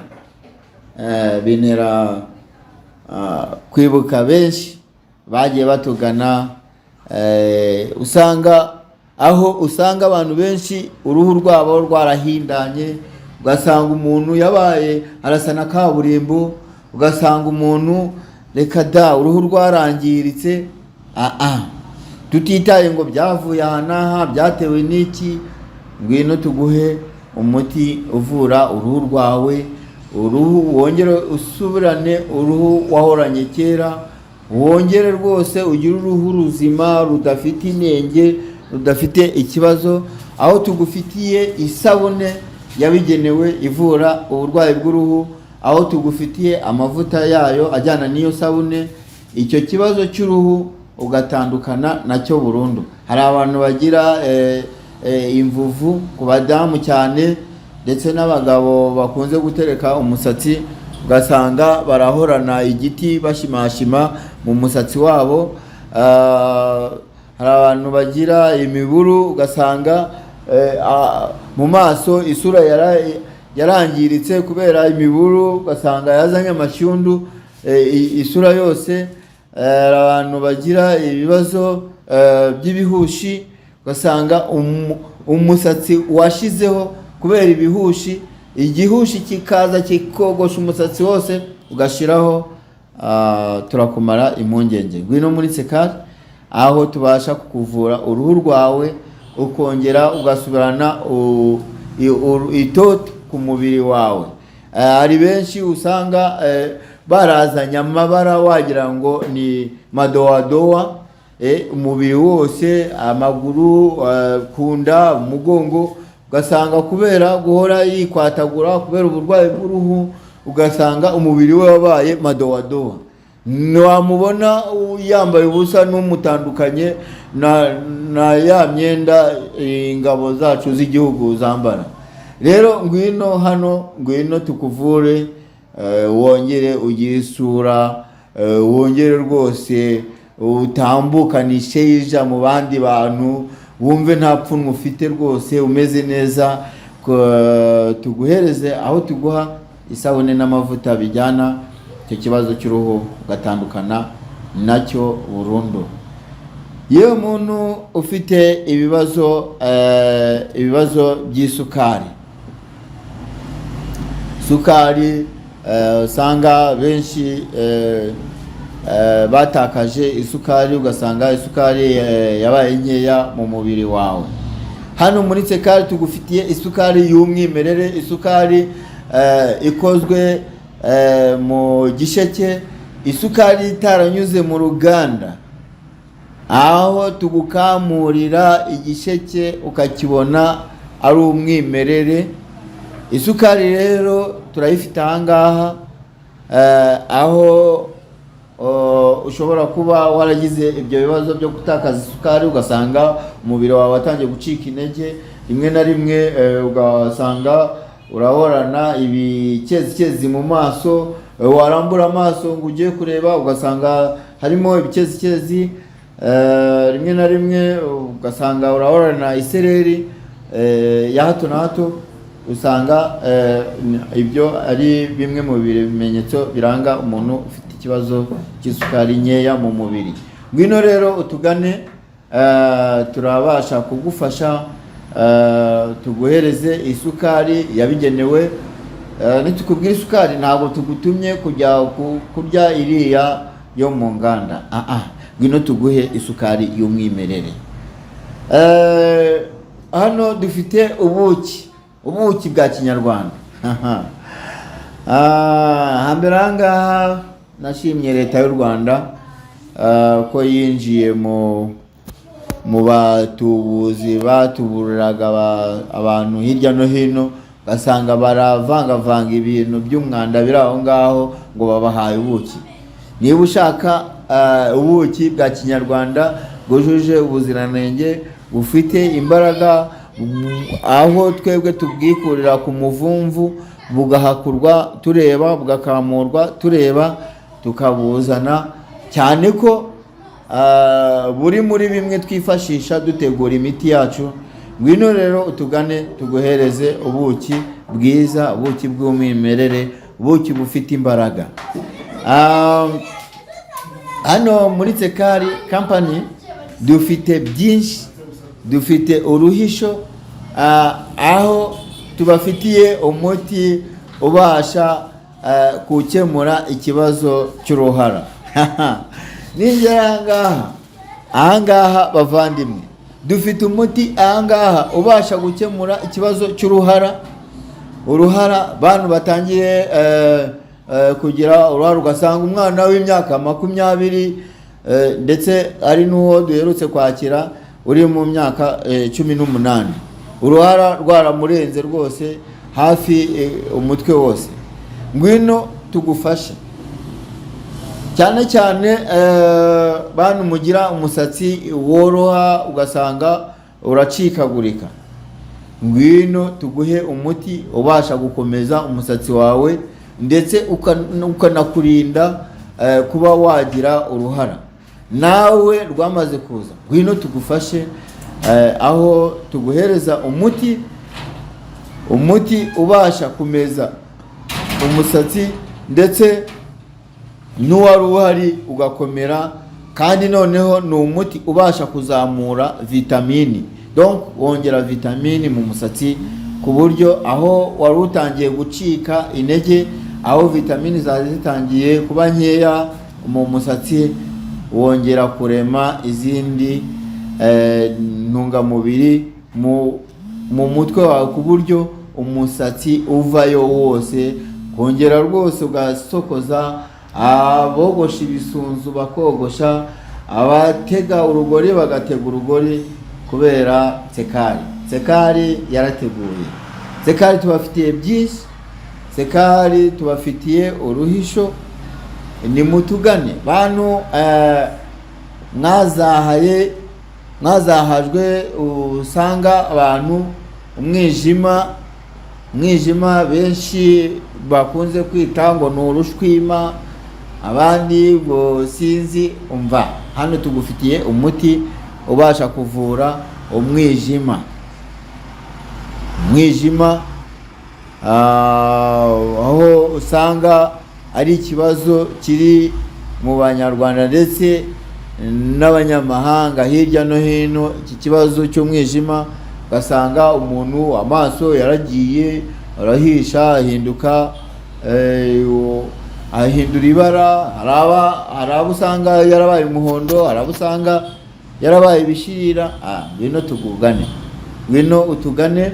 bintera kwibuka benshi bagiye batugana, usanga abantu benshi uruhu rwabo rwarahindanye, ugasanga umuntu yabaye arasa na kaburimbo, ugasanga umuntu reka da uruhu rwarangiritse. tutitaye ngo byavuye aha n'aha byatewe n'iki. Ngwino tuguhe umuti uvura uruhu rwawe, uruhu wongere usubirane uruhu wahoranye kera, wongere rwose ugire uruhu ruzima rudafite inenge, rudafite ikibazo, aho tugufitiye isabune yabigenewe ivura uburwayi bw'uruhu, aho tugufitiye amavuta yayo ajyana n'iyo sabune, icyo kibazo cy'uruhu ugatandukana nacyo burundu. Hari abantu bagira imvuvu ku badamu cyane, ndetse n'abagabo bakunze gutereka umusatsi, ugasanga barahorana igiti bashimashima mu musatsi wabo. Hari abantu bagira imiburu, ugasanga mu maso isura yarangiritse kubera imiburu, ugasanga yazanye amashyundu isura yose. Hari abantu bagira ibibazo by'ibihushi, ugasanga umusatsi washizeho kubera ibihushi, igihushi kikaza kikogosha umusatsi wose ugashiraho. Turakumara impungenge. Ngwino muri Sekari, aho tubasha kukuvura uruhu rwawe, ukongera ugasubirana itoto ku mubiri wawe. Hari benshi usanga barazanye amabara wagira ngo ni madowadowa, umubiri wose, amaguru, kunda, umugongo, ugasanga kubera guhora yikwatagura kubera uburwayi bw'uruhu, ugasanga umubiri we wabaye madowadowa. Wamubona yambaye ubusa n'umutandukanye na ya myenda ingabo zacu z'igihugu zambara. Rero ngwino hano, ngwino tukuvure, wongere ugire isura, wongere rwose utambukanishe ija mu bandi bantu, wumve nta pfunwe ufite rwose, umeze neza. Tuguhereze aho tuguha isabune n'amavuta bijyana icyo kibazo cy'uruhu, ugatandukana nacyo burundu. Yewe muntu ufite ibibazo by'isukari, sukari, usanga benshi batakaje isukari, ugasanga isukari yabaye nkeya mu mubiri wawe. Hano muri Sekari tugufitiye isukari y'umwimerere, isukari ikozwe mu gisheke, isukari itaranyuze mu ruganda, aho tugukamurira igisheke ukakibona ari umwimerere. Isukari rero turayifite ahangaha, aho ushobora kuba waragize ibyo bibazo byo gutakaza isukari, ugasanga umubiri wawe watangiye gucika intege, rimwe na rimwe ugasanga urahorana ibikezikezi mu maso, warambura amaso ngo ugiye kureba ugasanga harimo ibikezikezi, rimwe na rimwe ugasanga urahorana isereri ya hato na hato. Usanga ibyo ari bimwe mu bimenyetso biranga umuntu ufite ikibazo cy'isukari nkeya mu mubiri. Ngwino rero utugane, turabasha kugufasha, tuguhereze isukari yabigenewe. Nitukubwira isukari ntabwo tugutumye kujya kurya iriya yo mu nganda. Ngwino tuguhe isukari y'umwimerere. Hano dufite ubuki bwa kinyarwanda. Hambere ahangaha nashimye leta y'u Rwanda ko yinjiye mu batubuzi batuburiraga abantu hirya no hino, ugasanga baravangavanga ibintu by'umwanda biri aho ngaho ngo babahaye ubuki. Niba ushaka ubuki bwa kinyarwanda bwujuje ubuziranenge, bufite imbaraga, aho twebwe tubwikurira ku muvumvu, bugahakurwa tureba, bugakamurwa tureba, tukabuzana, cyane ko buri muri bimwe twifashisha dutegura imiti yacu. Ngwino rero utugane tuguhereze ubuki bwiza, ubuki bw'umwimerere, ubuki bufite imbaraga. Hano muri Sekari Company dufite byinshi, dufite uruhisho, aho tubafitiye umuti ubasha gukemura ikibazo cy'uruhara. Ninjye ahangaha bavandimwe, dufite umuti ahangaha ubasha gukemura ikibazo cy'uruhara. Uruhara bantu batangiye kugira uruhara, ugasanga umwana w'imyaka 20 ndetse ari n'uwo duherutse kwakira uri mu myaka 18, uruhara rwaramurenze rwose hafi umutwe wose. Ngwino tugufashe, cyane cyane bantu mugira umusatsi woroha ugasanga uracikagurika. Ngwino tuguhe umuti ubasha gukomeza umusatsi wawe ndetse ukanakurinda kuba wagira uruhara. Nawe rwamaze kuza, ngwino tugufashe aho tuguhereza umuti ubasha kumeza umusatsi ndetse n'uwari uhari ugakomera, kandi noneho ni umuti ubasha kuzamura vitamini, donc wongera vitamini mu musatsi ku buryo aho wari utangiye gucika intege, aho vitamini zari zitangiye kuba nkeya mu musatsi, wongera kurema izindi ntungamubiri mu mutwe wawe ku buryo umusatsi uvayo wose, kongera rwose ugasokoza. Abogosha ibisunzu bakogosha, abatega urugori bagatega urugori, kubera Sekari yarateguye. Sekari tubafitiye byinshi, Sekari tubafitiye uruhisho. Ni mutugane bantu mwazahajwe, usanga abantu umwijima benshi bakunze kwita ngo ni urushwima, abandi ngo sinzi. Umva, hano tugufitiye umuti ubasha kuvura umwijima. Aho usanga ari ikibazo kiri mu Banyarwanda ndetse n'abanyamahanga hirya no hino. Iki kibazo cy'umwijima, ugasanga umuntu amaso yaragiye arahisha, ahindura ibara. Hari abo usanga yarabaye umuhondo, hari abo usanga yarabaye ibishirira. Ngwino tugugane, ngwino utugane,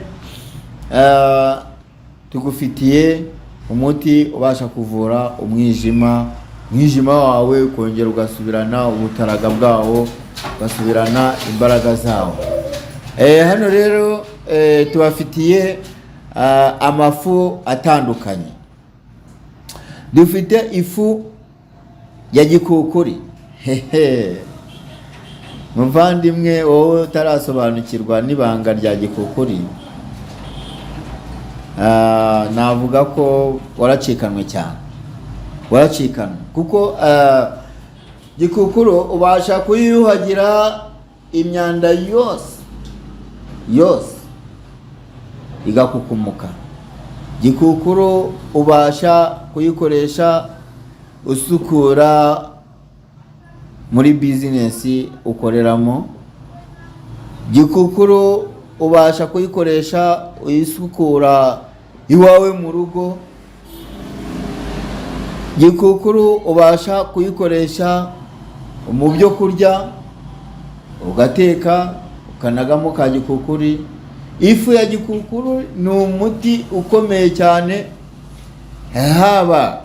tugufitiye umuti ubasha kuvura umwijima wawe, kongera ugasubirana ubutaraga bwawo, ugasubirana imbaraga zawo. Hano rero tubafitiye amafu atandukanye. Dufite ifu ya gikukuri. Muvandimwe wowe utarasobanukirwa n'ibanga rya gikukuri, navuga ko waracikanwe cyane, kuko gikukuru ubasha kuyuhagira imyanda yose igakukumuka. Gikukuru ubasha kuyikoresha usukura muri bizinesi ukoreramo. Gikukuru ubasha kuyikoresha uyisukura iwawe mu rugo. Gikukuru ubasha kuyikoresha mu byo kurya, ugateka ukanagamo ka gikukuri. Ifu ya gikukuru ni umuti ukomeye cyane, haba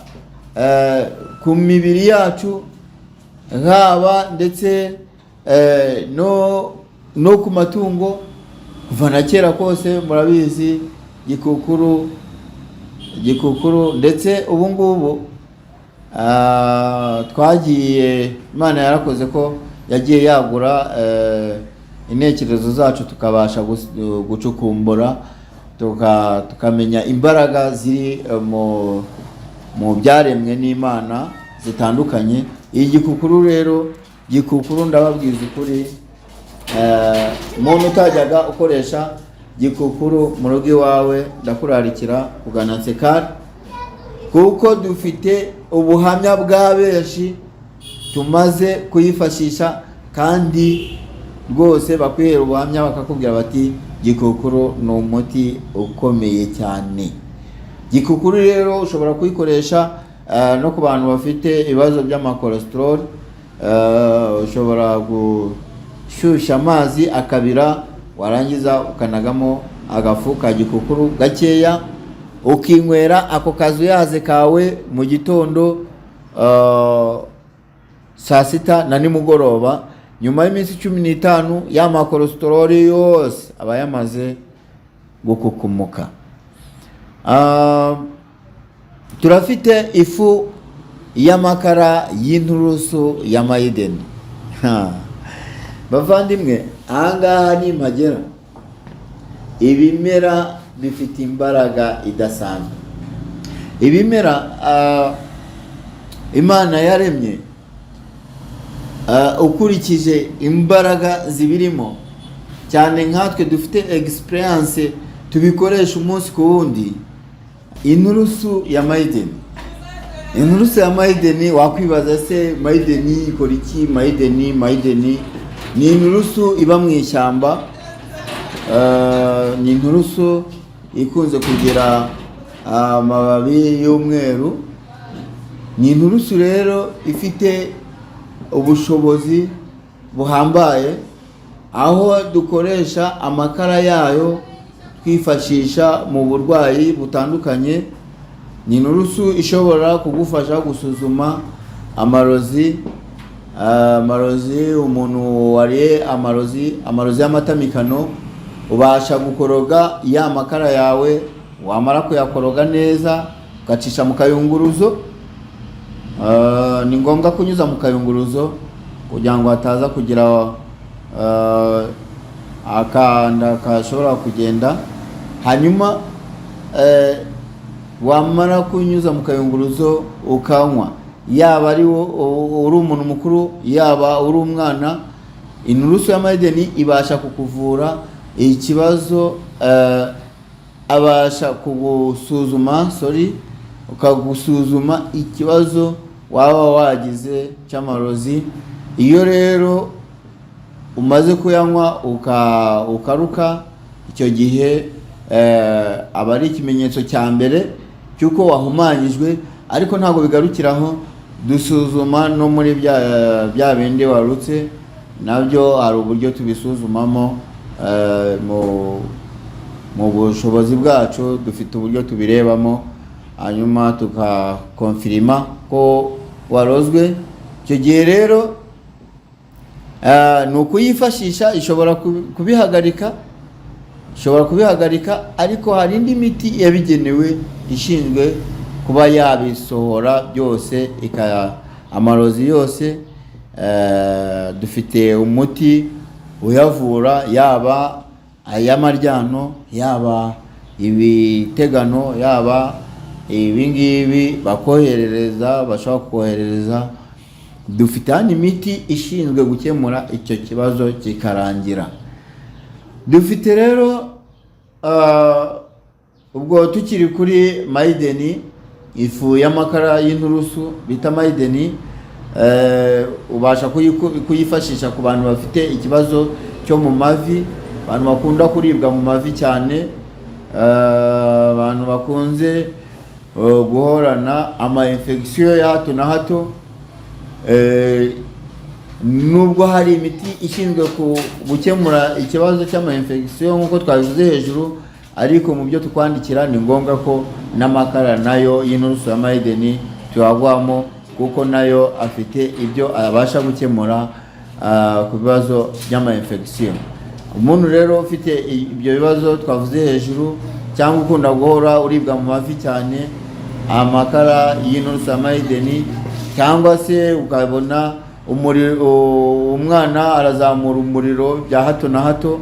ku mibiri yacu, haba ndetse no ku matungo. Kuva na kera kose murabizi gikukuru ndetse ubu ngubu twagiye, Imana yarakoze ko yagiye yagura intekerezo zacu, tukabasha gucukumbura, tukamenya imbaraga ziri mu byaremwe n'Imana zitandukanye. Iyi gikukuru rero, gikukuru ndababwiza ukuri, umuntu utajyaga ukoresha gikukuru mu rugo iwawe, ndakurarikira kugana Sekari, kuko dufite ubuhamya bwa benshi tumaze kuyifashisha, kandi rwose bakwihera ubuhamya bakakubwira bati gikukuru ni umuti ukomeye cyane. Gikukuru rero ushobora kuyikoresha no ku bantu bafite ibibazo by'amakolesterol, ushobora shyushya amazi akabira, warangiza ukanagamo agafu ka gikukuru gakeya, ukinywera ako kazuyaze kawe mu gitondo, saa sita na nimugoroba. Nyuma y'iminsi 15 ya cholesterol yose aba yamaze gukukumuka. Turafite ifu y'amakara y'inturusu ya Maiden. Bavandimwe, ahangaha ni magera, ibimera bifite imbaraga idasanzwe. Ibimera Imana yaremye ukurikije imbaraga zibirimo, cyane nkatwe dufite experience tubikoresha umunsi ku wundi. Inturusu ya Maiden, inturusu ya Maiden, wakwibaza se Maiden ikora iki? Maiden ni inturusu iba mu ishyamba, ni inturusu ikunze kugira amababi y'umweru. Ni inturusu rero ifite ubushobozi buhambaye, aho dukoresha amakara yayo twifashisha mu burwayi butandukanye. Ni inturusu ishobora kugufasha gusuzuma amarozi, umuntu wariye amarozi y'amatamikano, ubasha gukoroga ya makara yawe, wamara kuyakoroga neza ugacisha mu kayunguruzo. Ni ngombwa kunyuza mu kayunguruzo kugira ngo hataza kugira akanda kashobora kugenda. Hanyuma wamara kunyuza mu kayunguruzo ukanywa, yaba ari uri umuntu mukuru yaba uri umwana. Inturusu ya Maiden ibasha kukuvura ikibazo, abasha kugusuzuma ukagusuzuma ikibazo waba wagize cy'amarozi. Iyo rero umaze kuyanywa ukaruka, icyo gihe aba ari ikimenyetso cya mbere cyuko wahumanyijwe. Ariko ntabwo bigarukiraho, dusuzuma no muri bya bindi warutse, nabyo hari uburyo tubisuzumamo. Mu bushobozi bwacu dufite uburyo tubirebamo, hanyuma tukakonfirima ko warozwe. Icyo gihe rero ni ukuyifashisha, ishobora kubihagarika, ariko hari indi miti yabigenewe ishinzwe kuba yabisohora byose, amarozi yose. Dufite umuti uyavura, yaba ay'amaryano, yaba ibitegano, yaba ibingibi bakoherereza, bashobora koherereza. Dufite hano imiti ishinzwe gukemura icyo kibazo kikarangira. Dufite rero ubwo tukiri kuri Maiden, ifu y'amakara y'inturusu bita Maiden, ubasha kuyifashisha ku bantu bafite ikibazo cyo mu mavi, abantu bakunda kuribwa mu mavi cyane, abantu bakunze guhorana ama infection ya hato na hato. Nubwo hari imiti ishinzwe gukemura ikibazo cy'ama infection nk'uko twabivuze hejuru, ariko mu byo tukwandikira ni ngombwa ko n'amakara nayo y'inturusu ya Maiden tuyagwamo, kuko nayo afite ibyo abasha gukemura ku bibazo by'ama infection. Umuntu rero ufite ibyo bibazo twavuze hejuru, cyangwa ukunda guhora uribwa mu mavi cyane, amakara y'inturusu ya Maiden, cyangwa se ukabona umwana arazamura umuriro bya hato na hato,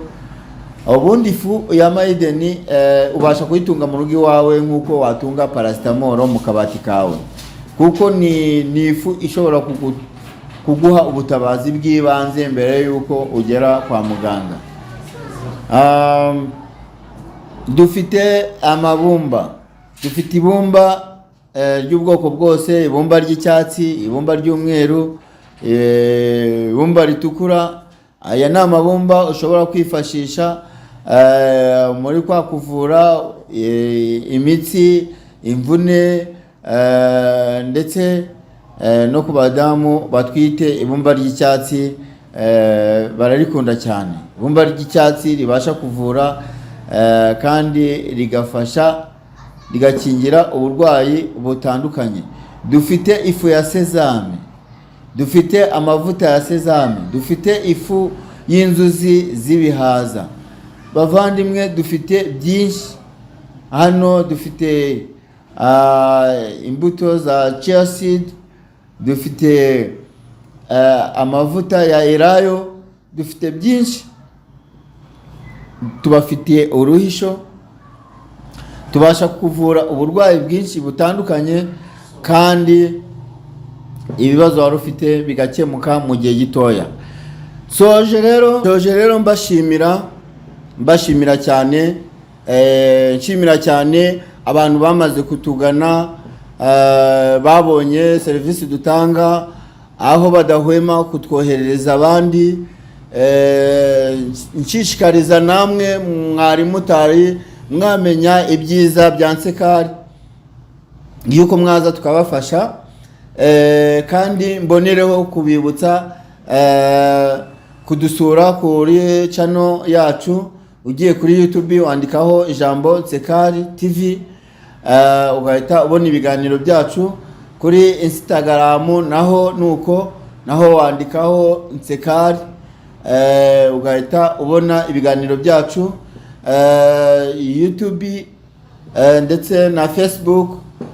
ubundi ifu ya Maiden ubasha kuyitunga mu rugo iwawe nk'uko watunga paracetamol mu kabati kawe, kuko ni ifu ishobora kuguha ubutabazi bw'ibanze mbere yuko ugera kwa muganga. Dufite amabumba, dufite ibumba ry'ubwoko bwose, ibumba ry'icyatsi, ibumba ry'umweru, ibumba ritukura. Aya ni amabumba ushobora kwifashisha muri kwa kuvura imitsi, imvune, ndetse no ku badamu batwite. Ibumba ry'icyatsi bararikunda cyane. Ibumba ry'icyatsi ribasha kuvura kandi rigafasha rigakingira uburwayi butandukanye. Dufite ifu ya sezame, dufite amavuta ya sezame, dufite ifu y'inzuzi z'ibihaza. Bavandimwe, dufite byinshi hano. Dufite imbuto za chia seed, dufite amavuta ya elayo, dufite byinshi. Tubafitiye uruhisho, tubasha kuvura uburwayi bwinshi butandukanye, kandi ibibazo wari ufite bigakemuka mu gihe gitoya. Soje rero mbashimira cyane, nshimira cyane abantu bamaze kutugana, babonye serivisi dutanga, aho badahwema kutwoherereza abandi. Nshishikariza namwe mwari mutari mwamenya ibyiza bya Nsekari, yuko mwaza tukabafasha, kandi mbonereho kubibutsa kudusura kuri channel yacu. Ugiye kuri YouTube wandikaho ijambo Nsekari TV, ugahita ubona ibiganiro byacu. Kuri Instagram naho nuko, naho wandikaho Nsekari, ugahita ubona ibiganiro byacu. YouTube ndetse na Facebook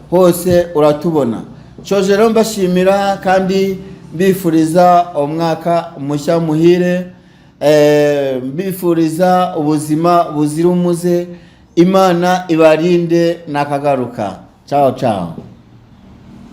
hose uratubona. Shoje rero mbashimira kandi bifuriza umwaka mushya muhire, bifuriza ubuzima buzira umuze. Imana ibarinde nakagaruka. Ciao ciao.